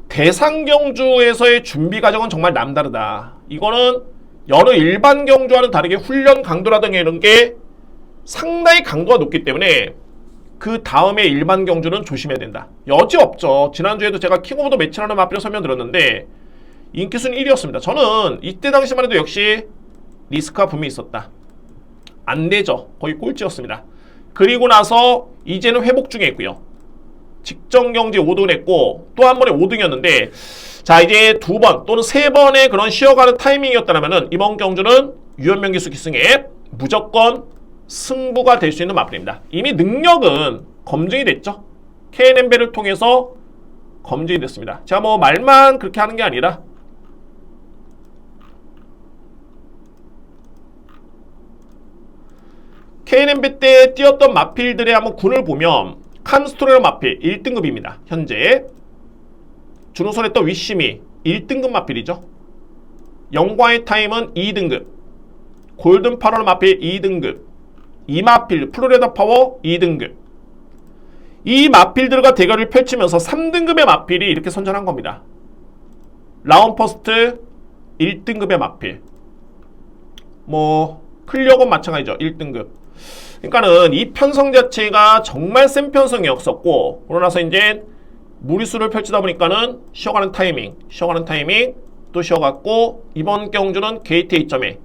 Speaker 1: 대상 경주에서의 준비 과정은 정말 남다르다. 이거는 여러 일반 경주와는 다르게 훈련 강도라든가 이런 게 상당히 강도가 높기 때문에 그 다음에 일반 경주는 조심해야 된다. 여지없죠. 지난주에도 제가 킹 오브 더 매치라는 마필을 설명드렸는데 인기순위 1위였습니다. 저는 이때 당시만 해도 역시 리스크가 분명히 있었다. 안 되죠. 거의 꼴찌였습니다. 그리고 나서 이제는 회복 중에 있고요. 직전 경기 5등을 했고 또 한 번에 5등이었는데 자 이제 2번 또는 3번의 그런 쉬어가는 타이밍이었다면 이번 경주는 유연명기수 기승에 무조건 승부가 될 수 있는 마필입니다. 이미 능력은 검증이 됐죠. KNM배를 통해서 검증이 됐습니다. 제가 뭐 말만 그렇게 하는 게 아니라 KNM배 때 뛰었던 마필들의 한번 군을 보면 캄스토레너 마필 1등급입니다. 현재 준우선 했던 위시미 1등급 마필이죠. 영광의 타임은 2등급, 골든 파로너 마필 2등급, 이마필 플로레다 파워 2등급. 이 마필들과 대결을 펼치면서 3등급의 마필이 이렇게 선전한 겁니다. 라운퍼스트 1등급의 마필, 뭐 클리어건 마찬가지죠. 1등급. 그러니까는 이 편성 자체가 정말 센 편성이었었고 그러고 나서 이제 무리수를 펼치다 보니까는 쉬어가는 타이밍 또 쉬어갔고 이번 경주는 게이트 A점에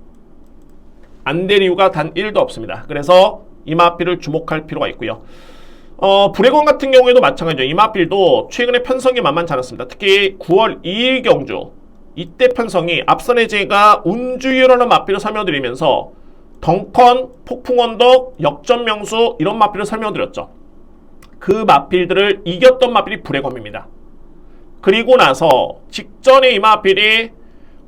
Speaker 1: 안 될 이유가 단 1도 없습니다. 그래서 이마필을 주목할 필요가 있고요. 브레건 같은 경우에도 마찬가지죠. 이마필도 최근에 편성이 만만치 않았습니다. 특히 9월 2일 경주 이때 편성이 앞선에 제가 운주유라는 마필을 설명드리면서 덩컨, 폭풍언덕, 역전명수 이런 마필을 설명드렸죠. 그 마필들을 이겼던 마필이 브레검입니다. 그리고 나서 직전에 이 마필이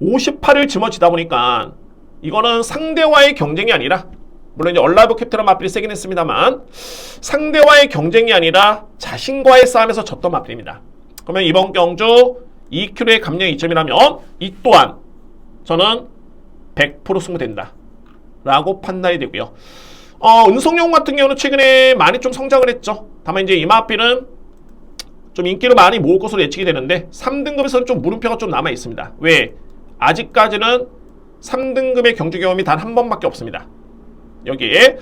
Speaker 1: 58을 짊어지다 보니까 이거는 상대와의 경쟁이 아니라 물론 이제 얼라이브 캡틴한 마필이 세긴 했습니다만 상대와의 경쟁이 아니라 자신과의 싸움에서 졌던 마필입니다. 그러면 이번 경주 2kg의 감량 2점이라면 이 또한 저는 100% 승부된다 라고 판단이 되고요. 은성용 같은 경우는 최근에 많이 좀 성장을 했죠. 다만 이제 이 마필은 좀 인기를 많이 모을 것으로 예측이 되는데 3등급에서는 좀 물음표가 좀 남아 있습니다. 왜? 아직까지는 3등급의 경주 경험이 단 한 번밖에 없습니다. 여기에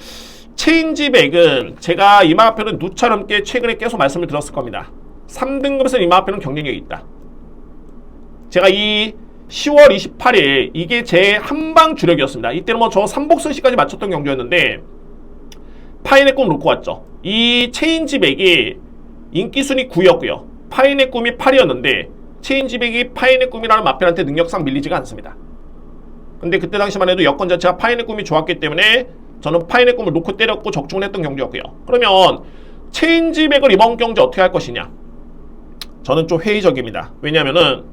Speaker 1: 체인지백은 제가 이마표는 누차넘게 최근에 계속 말씀을 드렸을 겁니다. 3등급에서 이마표는 경쟁력이 있다. 제가 이 10월 28일 이게 제 한방 주력이었습니다. 이때는 뭐 저 삼복승시까지 맞췄던 경주였는데 파인의 꿈 놓고 왔죠. 이 체인지백이 인기순위 9였고요. 파인의 꿈이 8이었는데 체인지백이 파인의 꿈이라는 마필한테 능력상 밀리지가 않습니다. 근데 그때 당시만 해도 여건 자체가 파인의 꿈이 좋았기 때문에 저는 파인의 꿈을 놓고 때렸고 적중을 했던 경주였고요. 그러면 체인지백을 이번 경주 어떻게 할 것이냐? 저는 좀 회의적입니다. 왜냐면은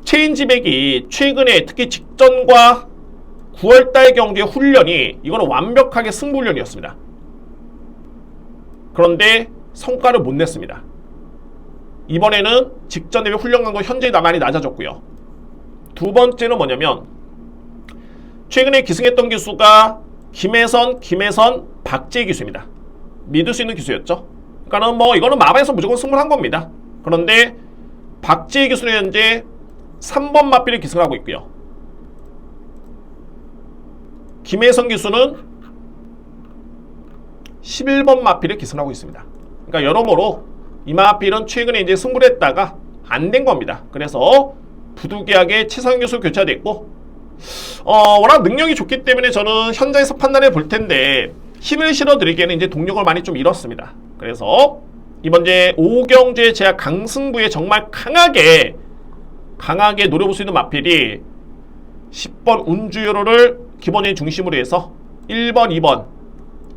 Speaker 1: 체인지백이 최근에 특히 직전과 9월달 경주의 훈련이 이거는 완벽하게 승부훈련이었습니다. 그런데 성과를 못 냈습니다. 이번에는 직전 대비 훈련 강도 현저히 많이 낮아졌고요. 두 번째는 뭐냐면 최근에 기승했던 기수가 김혜선, 박재희 기수입니다. 믿을 수 있는 기수였죠. 그러니까는 뭐 이거는 마바에서 무조건 승부를 한 겁니다. 그런데 박재희 기수는 현재 3번 마필을 기승을 하고 있고요. 김혜선 기수는 11번 마필을 기승하고 있습니다. 그러니까 여러모로 이 마필은 최근에 이제 승부를 했다가 안 된 겁니다. 그래서 부득이하게 최상현 교수 교체가 됐고 워낙 능력이 좋기 때문에 저는 현장에서 판단해 볼 텐데 힘을 실어드리기에는 이제 동력을 많이 좀 잃었습니다. 그래서 이번 이제 오경주의 제약 강승부에 정말 강하게 노려볼 수 있는 마필이 10번 운주요로를 기본적인 중심으로 해서 1번, 2번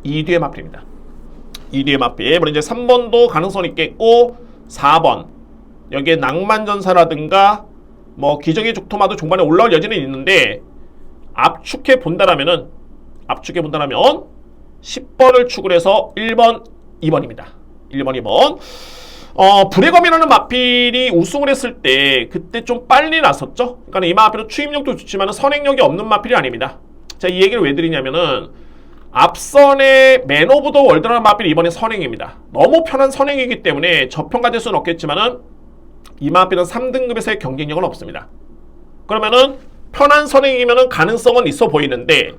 Speaker 1: 2뒤의 마필입니다. 2뒤의 마필. 물론 이제 3번도 가능성이 있겠고 4번 여기에 낭만전사라든가 뭐 기적의 죽토마도 종반에 올라올 여지는 있는데 압축해 본다라면 10번을 축을 해서 1번, 2번입니다. 1번, 2번. 불의 검이라는 마필이 우승을 했을 때 그때 좀 빨리 나섰죠. 그러니까 이 마필은 추임력도 좋지만 선행력이 없는 마필이 아닙니다. 자, 이 얘기를 왜 드리냐면은 앞선의 맨 오브 더 월드라는 마필이 이번에 선행입니다. 너무 편한 선행이기 때문에 저평가될 수는 없겠지만은 이 마필은 3등급에서의 경쟁력은 없습니다. 그러면은 편한 선행이면은 가능성은 있어 보이는데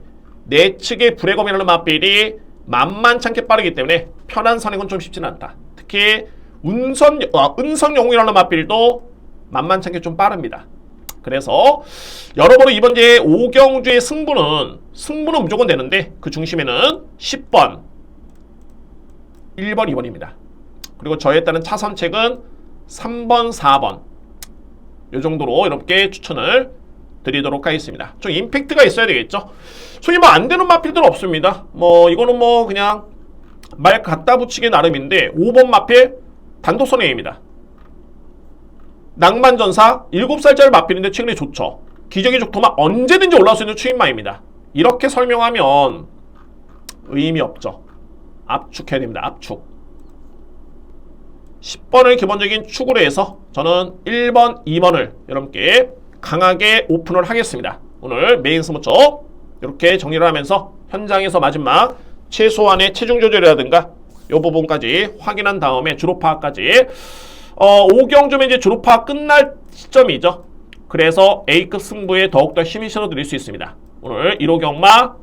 Speaker 1: 내 측의 불의 검이라는 마필이 만만찮게 빠르기 때문에 편한 선행은 좀 쉽지는 않다. 특히 은성영웅이라는 마필도 만만찮게 좀 빠릅니다. 그래서 여러모로 이번 제 오경주의 승부는 무조건 되는데 그 중심에는 10번, 1번, 2번입니다. 그리고 저에 따른 차선책은 3번, 4번 이 정도로 이렇게 추천을 드리도록 하겠습니다. 좀 임팩트가 있어야 되겠죠. 소위 뭐 안 되는 마필들은 없습니다. 뭐 이거는 뭐 그냥 말 갖다 붙이기 나름인데 5번 마필 단독 선행입니다. 낭만전사 7살짜리 마필인데 최근에 좋죠. 기적의 죽토마 언제든지 올라올 수 있는 추임마입니다. 이렇게 설명하면 의미 없죠. 압축해야 됩니다. 압축. 10번을 기본적인 축으로 해서 저는 1번, 2번을 여러분께 강하게 오픈을 하겠습니다. 오늘 메인 스무처 이렇게 정리를 하면서 현장에서 마지막 최소한의 체중 조절이라든가 이 부분까지 확인한 다음에 주로 파악까지 오경주면 이제 주로 파악 끝날 시점이죠. 그래서 A급 승부에 더욱더 힘이 실어드릴 수 있습니다. 오늘 1호 경마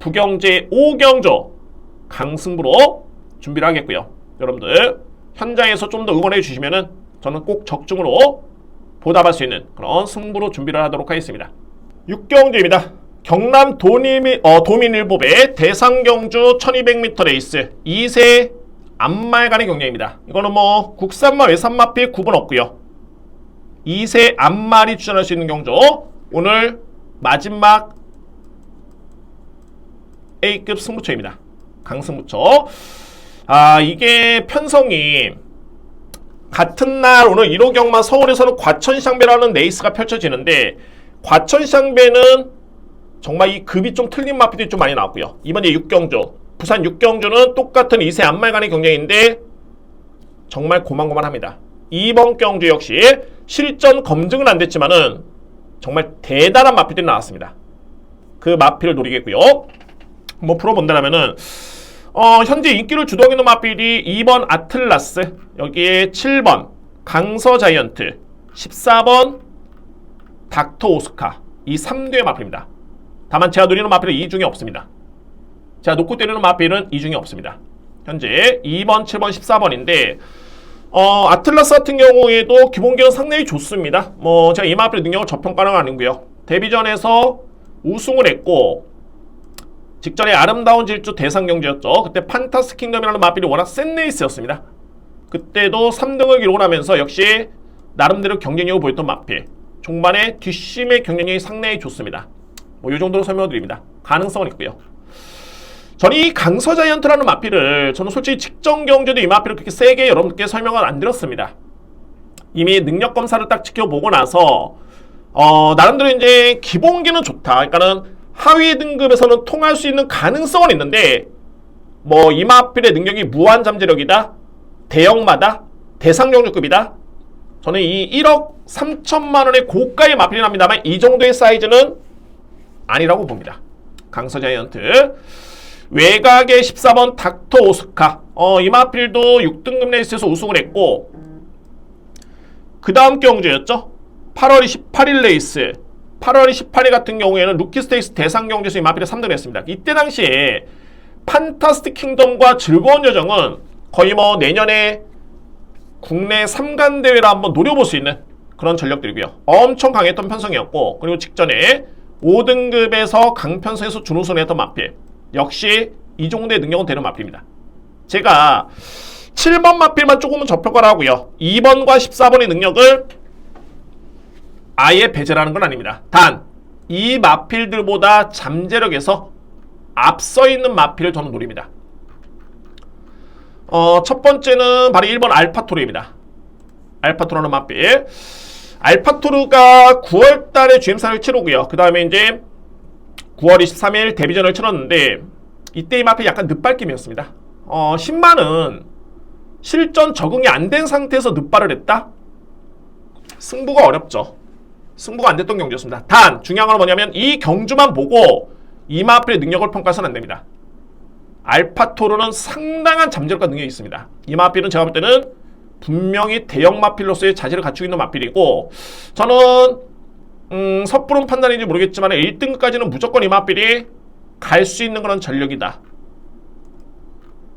Speaker 1: 부경제 오경주 강승부로 준비를 하겠고요. 여러분들 현장에서 좀 더 응원해 주시면은 저는 꼭 적중으로 보답할 수 있는 그런 승부로 준비를 하도록 하겠습니다. 6경주입니다. 경남 도민일보배 대상경주 1200m 레이스 2세 암말 간의 경쟁입니다. 이거는 뭐 국산마 외산마필 구분 없고요. 2세 암말이 출전할 수 있는 경주 오늘 마지막 A급 승부처입니다. 강승부처. 이게 편성이 같은 날 오늘 1호 경마 서울에서는 과천샹배라는 레이스가 펼쳐지는데 과천샹배는 정말 이 급이 좀 틀린 마필들이 좀 많이 나왔고요. 이번에 6경주 부산 6경주는 똑같은 2세 암말 간의 경쟁인데 정말 고만고만합니다. 이번 경주 역시 실전 검증은 안 됐지만은 정말 대단한 마필들이 나왔습니다. 그 마필을 노리겠고요. 뭐 풀어본다면은 현재 인기를 주도하고 있는 마필이 2번 아틀라스, 여기에 7번 강서 자이언트, 14번 닥터 오스카, 이 3대의 마필입니다. 다만 제가 노리는 마필은 이 중에 없습니다. 제가 놓고 때리는 마필은 이 중에 없습니다. 현재 2번, 7번, 14번인데 아틀라스 같은 경우에도 기본기는 상당히 좋습니다. 뭐 제가 이 마필의 능력을 저평가는 아니고요. 데뷔전에서 우승을 했고 직전에 아름다운 질주 대상경주였죠. 그때 판타스 킹덤이라는 마필이 워낙 센 레이스였습니다. 그때도 3등을 기록을 하면서 역시 나름대로 경쟁력을 보였던 마필. 종반에 뒷심의 경쟁력이 상당히 좋습니다. 뭐 이 정도로 설명드립니다. 가능성은 있고요. 저는 이 강서 자이언트라는 마필을 저는 솔직히 직전 경주도 이 마필을 그렇게 세게 여러분께 설명을 안 드렸습니다. 이미 능력 검사를 딱 지켜보고 나서 나름대로 이제 기본기는 좋다. 그러니까는 하위 등급에서는 통할 수 있는 가능성은 있는데 뭐 이 마필의 능력이 무한 잠재력이다, 대형마다, 대상경주급이다. 저는 이 1억 3천만 원의 고가의 마필이 납니다만 이 정도의 사이즈는 아니라고 봅니다. 강서 자이언트. 외곽의 14번 닥터 오스카. 이 마필도 6등급 레이스에서 우승을 했고 그 다음 경주였죠. 8월 28일 레이스. 8월 28일 같은 경우에는 루키 스테이스 대상 경주에서 이 마필이 3등을 했습니다. 이때 당시에 판타스틱 킹덤과 즐거운 여정은 거의 뭐 내년에 국내 3간 대회를 한번 노려볼 수 있는 그런 전력들이고요. 엄청 강했던 편성이었고 그리고 직전에 5등급에서 강편성에서 준우승을 했던 마필. 역시 이 정도의 능력은 되는 마필입니다. 제가 7번 마필만 조금은 저평가를 하고요. 2번과 14번의 능력을 아예 배제하는 건 아닙니다. 단 이 마필들보다 잠재력에서 앞서 있는 마필을 저는 노립니다. 첫 번째는 바로 1번 알파토르입니다. 알파토르는 마필. 알파토르가 9월달에 GM사를 치르고요. 그 다음에 이제 9월 23일 데뷔전을 치렀는데 이때 이 마필이 약간 늦발김이었습니다. 10만은 실전 적응이 안 된 상태에서 늦발을 했다? 승부가 어렵죠. 승부가 안 됐던 경주였습니다. 단 중요한 건 뭐냐면 이 경주만 보고 이 마필의 능력을 평가해서는 안 됩니다. 알파토르는 상당한 잠재력과 능력이 있습니다. 이 마필은 제가 볼 때는 분명히 대형 마필로서의 자질을 갖추고 있는 마필이고, 저는 섣부른 판단인지 모르겠지만 1등급까지는 무조건 이 마필이 갈 수 있는 그런 전력이다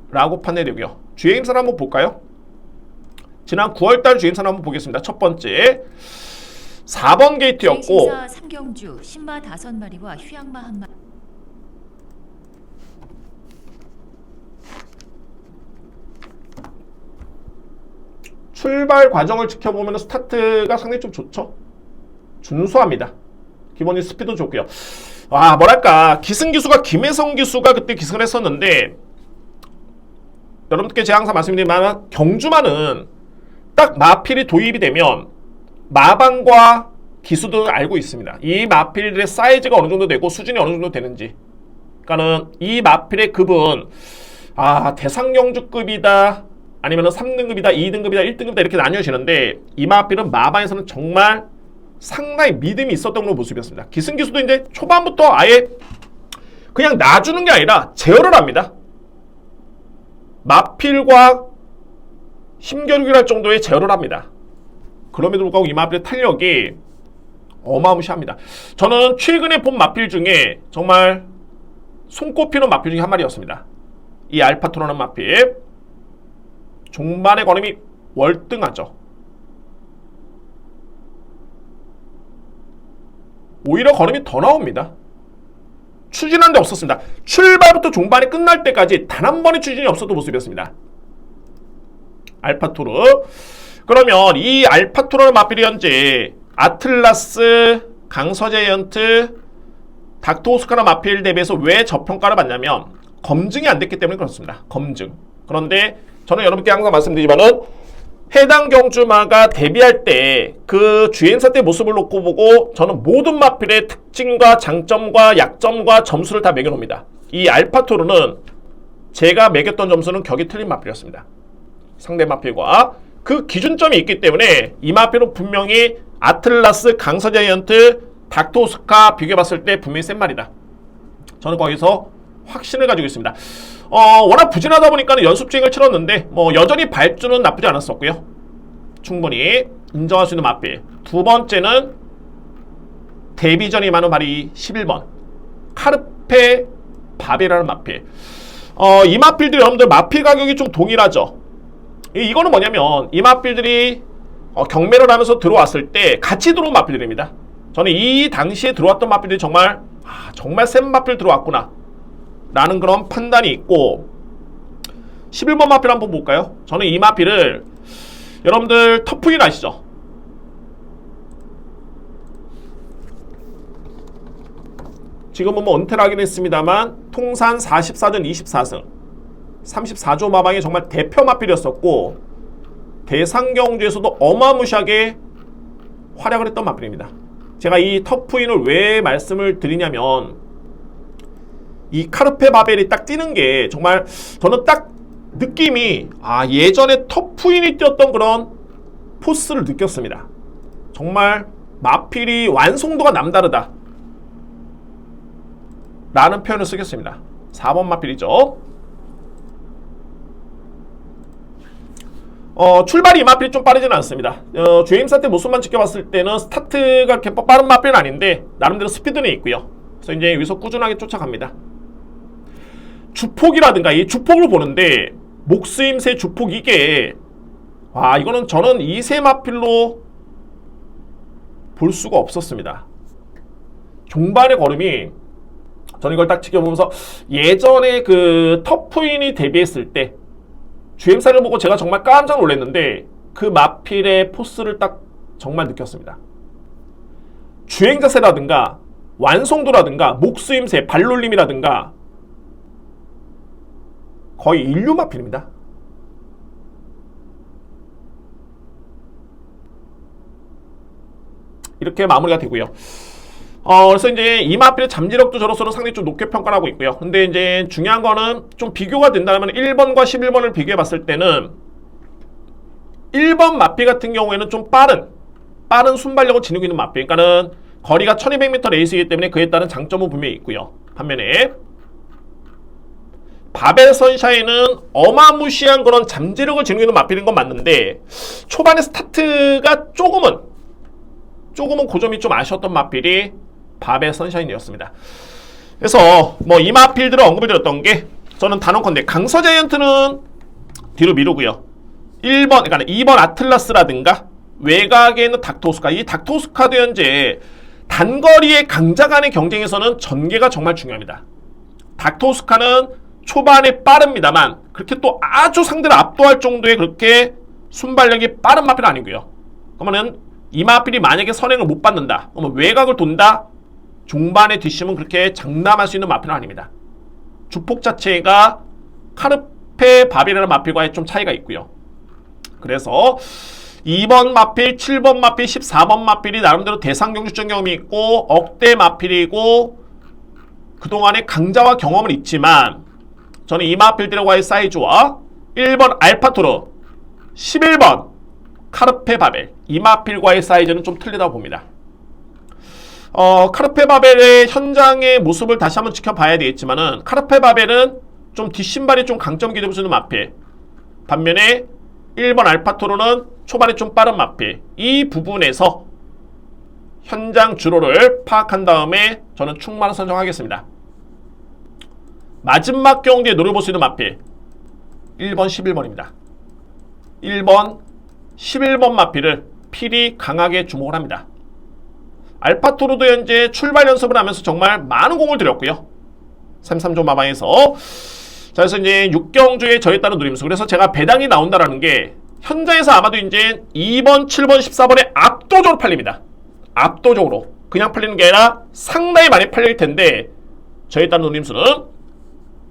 Speaker 1: 라고 판단이 되고요. 주행사를 한번 볼까요? 지난 9월달 주행사를 한번 보겠습니다. 첫 번째 4번 게이트였고,
Speaker 2: 3경주 신마 5마리와 휴양마 1마리.
Speaker 1: 출발 과정을 지켜보면 스타트가 상당히 좀 좋죠. 준수합니다. 기본이 스피드 좋고요. 뭐랄까, 기승기수가 김혜성 기수가 그때 기승을 했었는데, 여러분들께 제가 항상 말씀드리지만 경주마는 딱 마필이 도입이 되면 마방과 기수도 알고 있습니다. 이 마필들의 사이즈가 어느 정도 되고 수준이 어느 정도 되는지. 그러니까는 이 마필의 급은 대상경주급이다, 아니면 3등급이다, 2등급이다, 1등급이다 이렇게 나뉘어지는데, 이 마필은 마방에서는 정말 상당히 믿음이 있었던 그런 모습이었습니다. 기승기수도 이제 초반부터 아예 그냥 놔주는 게 아니라 제어를 합니다. 마필과 힘겨루기를 할 정도의 제어를 합니다. 그럼에도 불구하고 이 마필의 탄력이 어마무시합니다. 저는 최근에 본 마필 중에 정말 손꼽히는 마필 중에 한 마리였습니다. 이 알파토르는 마필. 종반의 걸음이 월등하죠. 오히려 걸음이 더 나옵니다. 추진한 데 없었습니다. 출발부터 종반이 끝날 때까지 단 한 번의 추진이 없었던 모습이었습니다. 알파토르. 그러면 이 알파토르는 마필이 현재 아틀라스, 강서제이언트, 닥터오스카나 마필 대비해서 왜 저평가를 받냐면 검증이 안 됐기 때문에 그렇습니다. 검증. 그런데 저는 여러분께 항상 말씀드리지만은 해당 경주마가 데뷔할 때 그 주행사 때 모습을 놓고 보고 저는 모든 마필의 특징과 장점과 약점과 점수를 다 매겨놓습니다. 이 알파토르는 제가 매겼던 점수는 격이 틀린 마필이었습니다. 상대 마필과 그 기준점이 있기 때문에 이 마필은 분명히 아틀라스, 강서자이언트, 닥터오스카 비교해봤을 때 분명히 센 말이다. 저는 거기서 확신을 가지고 있습니다. 워낙 부진하다 보니까 연습주행을 치렀는데 여전히 발주는 나쁘지 않았었고요. 충분히 인정할 수 있는 마필. 두 번째는 데뷔전이 많은 말이 11번 카르페 바베라는 마필. 이 마필들이 여러분들 마필 가격이 좀 동일하죠. 이거는 뭐냐면 이 마필들이 경매를 하면서 들어왔을 때 같이 들어온 마필들입니다. 저는 이 당시에 들어왔던 마필들이 정말 센 마필 들어왔구나 라는 그런 판단이 있고, 11번 마필 한번 볼까요? 저는 이 마필을 여러분들 터프인 아시죠? 지금은 은퇴를 하긴 했습니다만 통산 44전 24승 34조 마방이 정말 대표 마필이었었고, 대상경주에서도 어마무시하게 활약을 했던 마필입니다. 제가 이 터프인을 왜 말씀을 드리냐면, 이 카르페 바벨이 딱 뛰는 게 정말 저는 딱 느낌이 예전에 터프인이 뛰었던 그런 포스를 느꼈습니다. 정말 마필이 완성도가 남다르다 라는 표현을 쓰겠습니다. 4번 마필이죠. 출발이 이 마필이 좀 빠르지는 않습니다. 주행사 때 모습만 지켜봤을 때는 스타트가 그렇게 빠른 마필은 아닌데 나름대로 스피드는 있고요. 그래서 이제 여기서 꾸준하게 쫓아갑니다. 주폭이라든가 이 주폭을 보는데 목스임새 주폭 이게 이거는 저는 이 세 마필로 볼 수가 없었습니다. 종반의 걸음이 저는 이걸 딱 지켜보면서 예전에 그 터프인이 데뷔했을 때 주행사를 보고 제가 정말 깜짝 놀랐는데 그 마필의 포스를 딱 정말 느꼈습니다. 주행 자세라든가 완성도라든가 목수임새, 발놀림이라든가 거의 인류 마필입니다. 이렇게 마무리가 되고요. 그래서 이제 이 마필의 잠재력도 저로서는 상당히 좀 높게 평가를 하고 있고요. 근데 이제 중요한 거는 좀 비교가 된다면 1번과 11번을 비교해 봤을 때는 1번 마필 같은 경우에는 좀 빠른 순발력을 지니고 있는 마필. 그러니까는 거리가 1200m 레이스이기 때문에 그에 따른 장점은 분명히 있고요. 반면에 바벨 선샤인은 어마무시한 그런 잠재력을 지니고 있는 마필인 건 맞는데 초반에 스타트가 조금은 고점이 좀 아쉬웠던 마필이 바벨 선샤인이었습니다. 그래서 뭐 이 마필들을 언급을 드렸던 게 저는 단언컨대 강서 자이언트는 뒤로 미루고요. 1번, 그러니까 2번 아틀라스라든가 외곽에 있는 닥터오스카, 이 닥터오스카도 현재 단거리의 강자 간의 경쟁에서는 전개가 정말 중요합니다. 닥터오스카는 초반에 빠릅니다만 그렇게 또 아주 상대를 압도할 정도의 그렇게 순발력이 빠른 마필은 아니고요. 그러면은 이 마필이 만약에 선행을 못 받는다, 그러면 외곽을 돈다, 종반의 뒷심은 그렇게 장담할 수 있는 마필은 아닙니다. 주폭 자체가 카르페 바빌이라는 마필과의 좀 차이가 있고요. 그래서 2번 마필, 7번 마필, 14번 마필이 나름대로 대상 경주전 경험이 있고 억대 마필이고 그동안의 강자와 경험은 있지만 저는 이 마필들과의 사이즈와 1번 알파토르, 11번 카르페 바벨, 이 마필과의 사이즈는 좀 틀리다고 봅니다. 카르페 바벨의 현장의 모습을 다시 한번 지켜봐야 되겠지만은 카르페 바벨은 좀 뒷신발이 좀 강점 기대볼 수 있는 마필, 반면에 1번 알파토르는 초반에 좀 빠른 마필. 이 부분에서 현장 주로를 파악한 다음에 저는 충만을 선정하겠습니다. 마지막 경기에 노려볼 수 있는 마필 1번, 11번입니다. 1번, 11번 마필을 필히 강하게 주목을 합니다. 알파토르도 현재 출발 연습을 하면서 정말 많은 공을 들였고요. 33조 마방에서 자, 그래서 이제 6경주에 저에 따른 노림수. 그래서 제가 배당이 나온다라는 게 현장에서 아마도 이제 2번, 7번, 14번에 압도적으로 팔립니다. 압도적으로. 그냥 팔리는 게 아니라 상당히 많이 팔릴 텐데 저에 따른 노림수는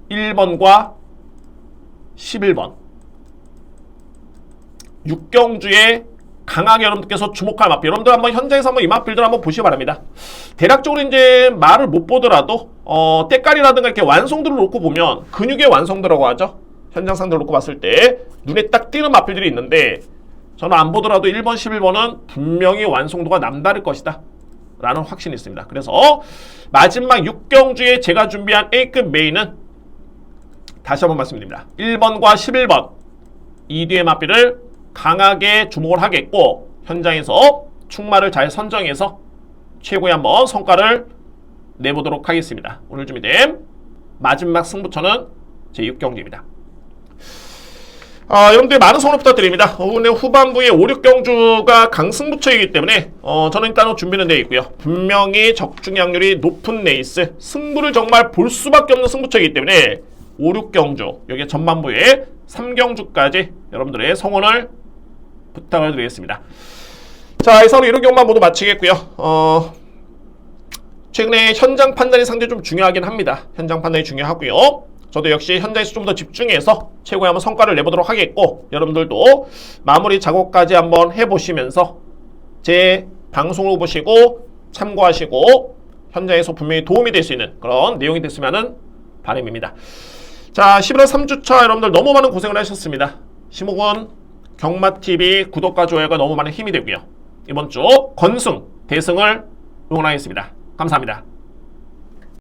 Speaker 1: 1번과 11번. 6경주에 강하게 여러분들께서 주목할 마필. 여러분들 한번 현장에서 한번 이 마필들 한번 보시기 바랍니다. 대략적으로 이제 말을 못 보더라도 때깔이라든가 이렇게 완성도를 놓고 보면 근육의 완성도라고 하죠. 현장 상대를 놓고 봤을 때 눈에 딱 띄는 마필들이 있는데 저는 안 보더라도 1번, 11번은 분명히 완성도가 남다를 것이다 라는 확신이 있습니다. 그래서 마지막 6경주에 제가 준비한 A급 메인은 다시 한번 말씀드립니다. 1번과 11번 이 뒤의 마필을 강하게 주목을 하겠고 현장에서 충마를 잘 선정해서 최고의 한번 성과를 내보도록 하겠습니다. 오늘 준비된 마지막 승부처는 제6경주입니다. 여러분들 많은 성원 부탁드립니다. 오늘 후반부에 5, 6경주가 강승부처이기 때문에 저는 일단 준비는 되어 있고요. 분명히 적중량률이 높은 레이스, 승부를 정말 볼 수밖에 없는 승부처이기 때문에 5, 6경주, 여기 전반부에 3경주까지 여러분들의 성원을 부탁을 드리겠습니다. 자, 이상 이런 경우만 모두 마치겠고요. 최근에 현장 판단이 상당히 좀 중요하긴 합니다. 현장 판단이 중요하고요. 저도 역시 현장에서 좀 더 집중해서 최고의 한번 성과를 내보도록 하겠고 여러분들도 마무리 작업까지 한번 해보시면서 제 방송을 보시고 참고하시고 현장에서 분명히 도움이 될 수 있는 그런 내용이 됐으면 하는 바람입니다. 자, 11월 3주차 여러분들 너무 많은 고생을 하셨습니다. 시목은 경마TV 구독과 좋아요가 너무 많은 힘이 되고요. 이번 주 건승, 대승을 응원하겠습니다. 감사합니다.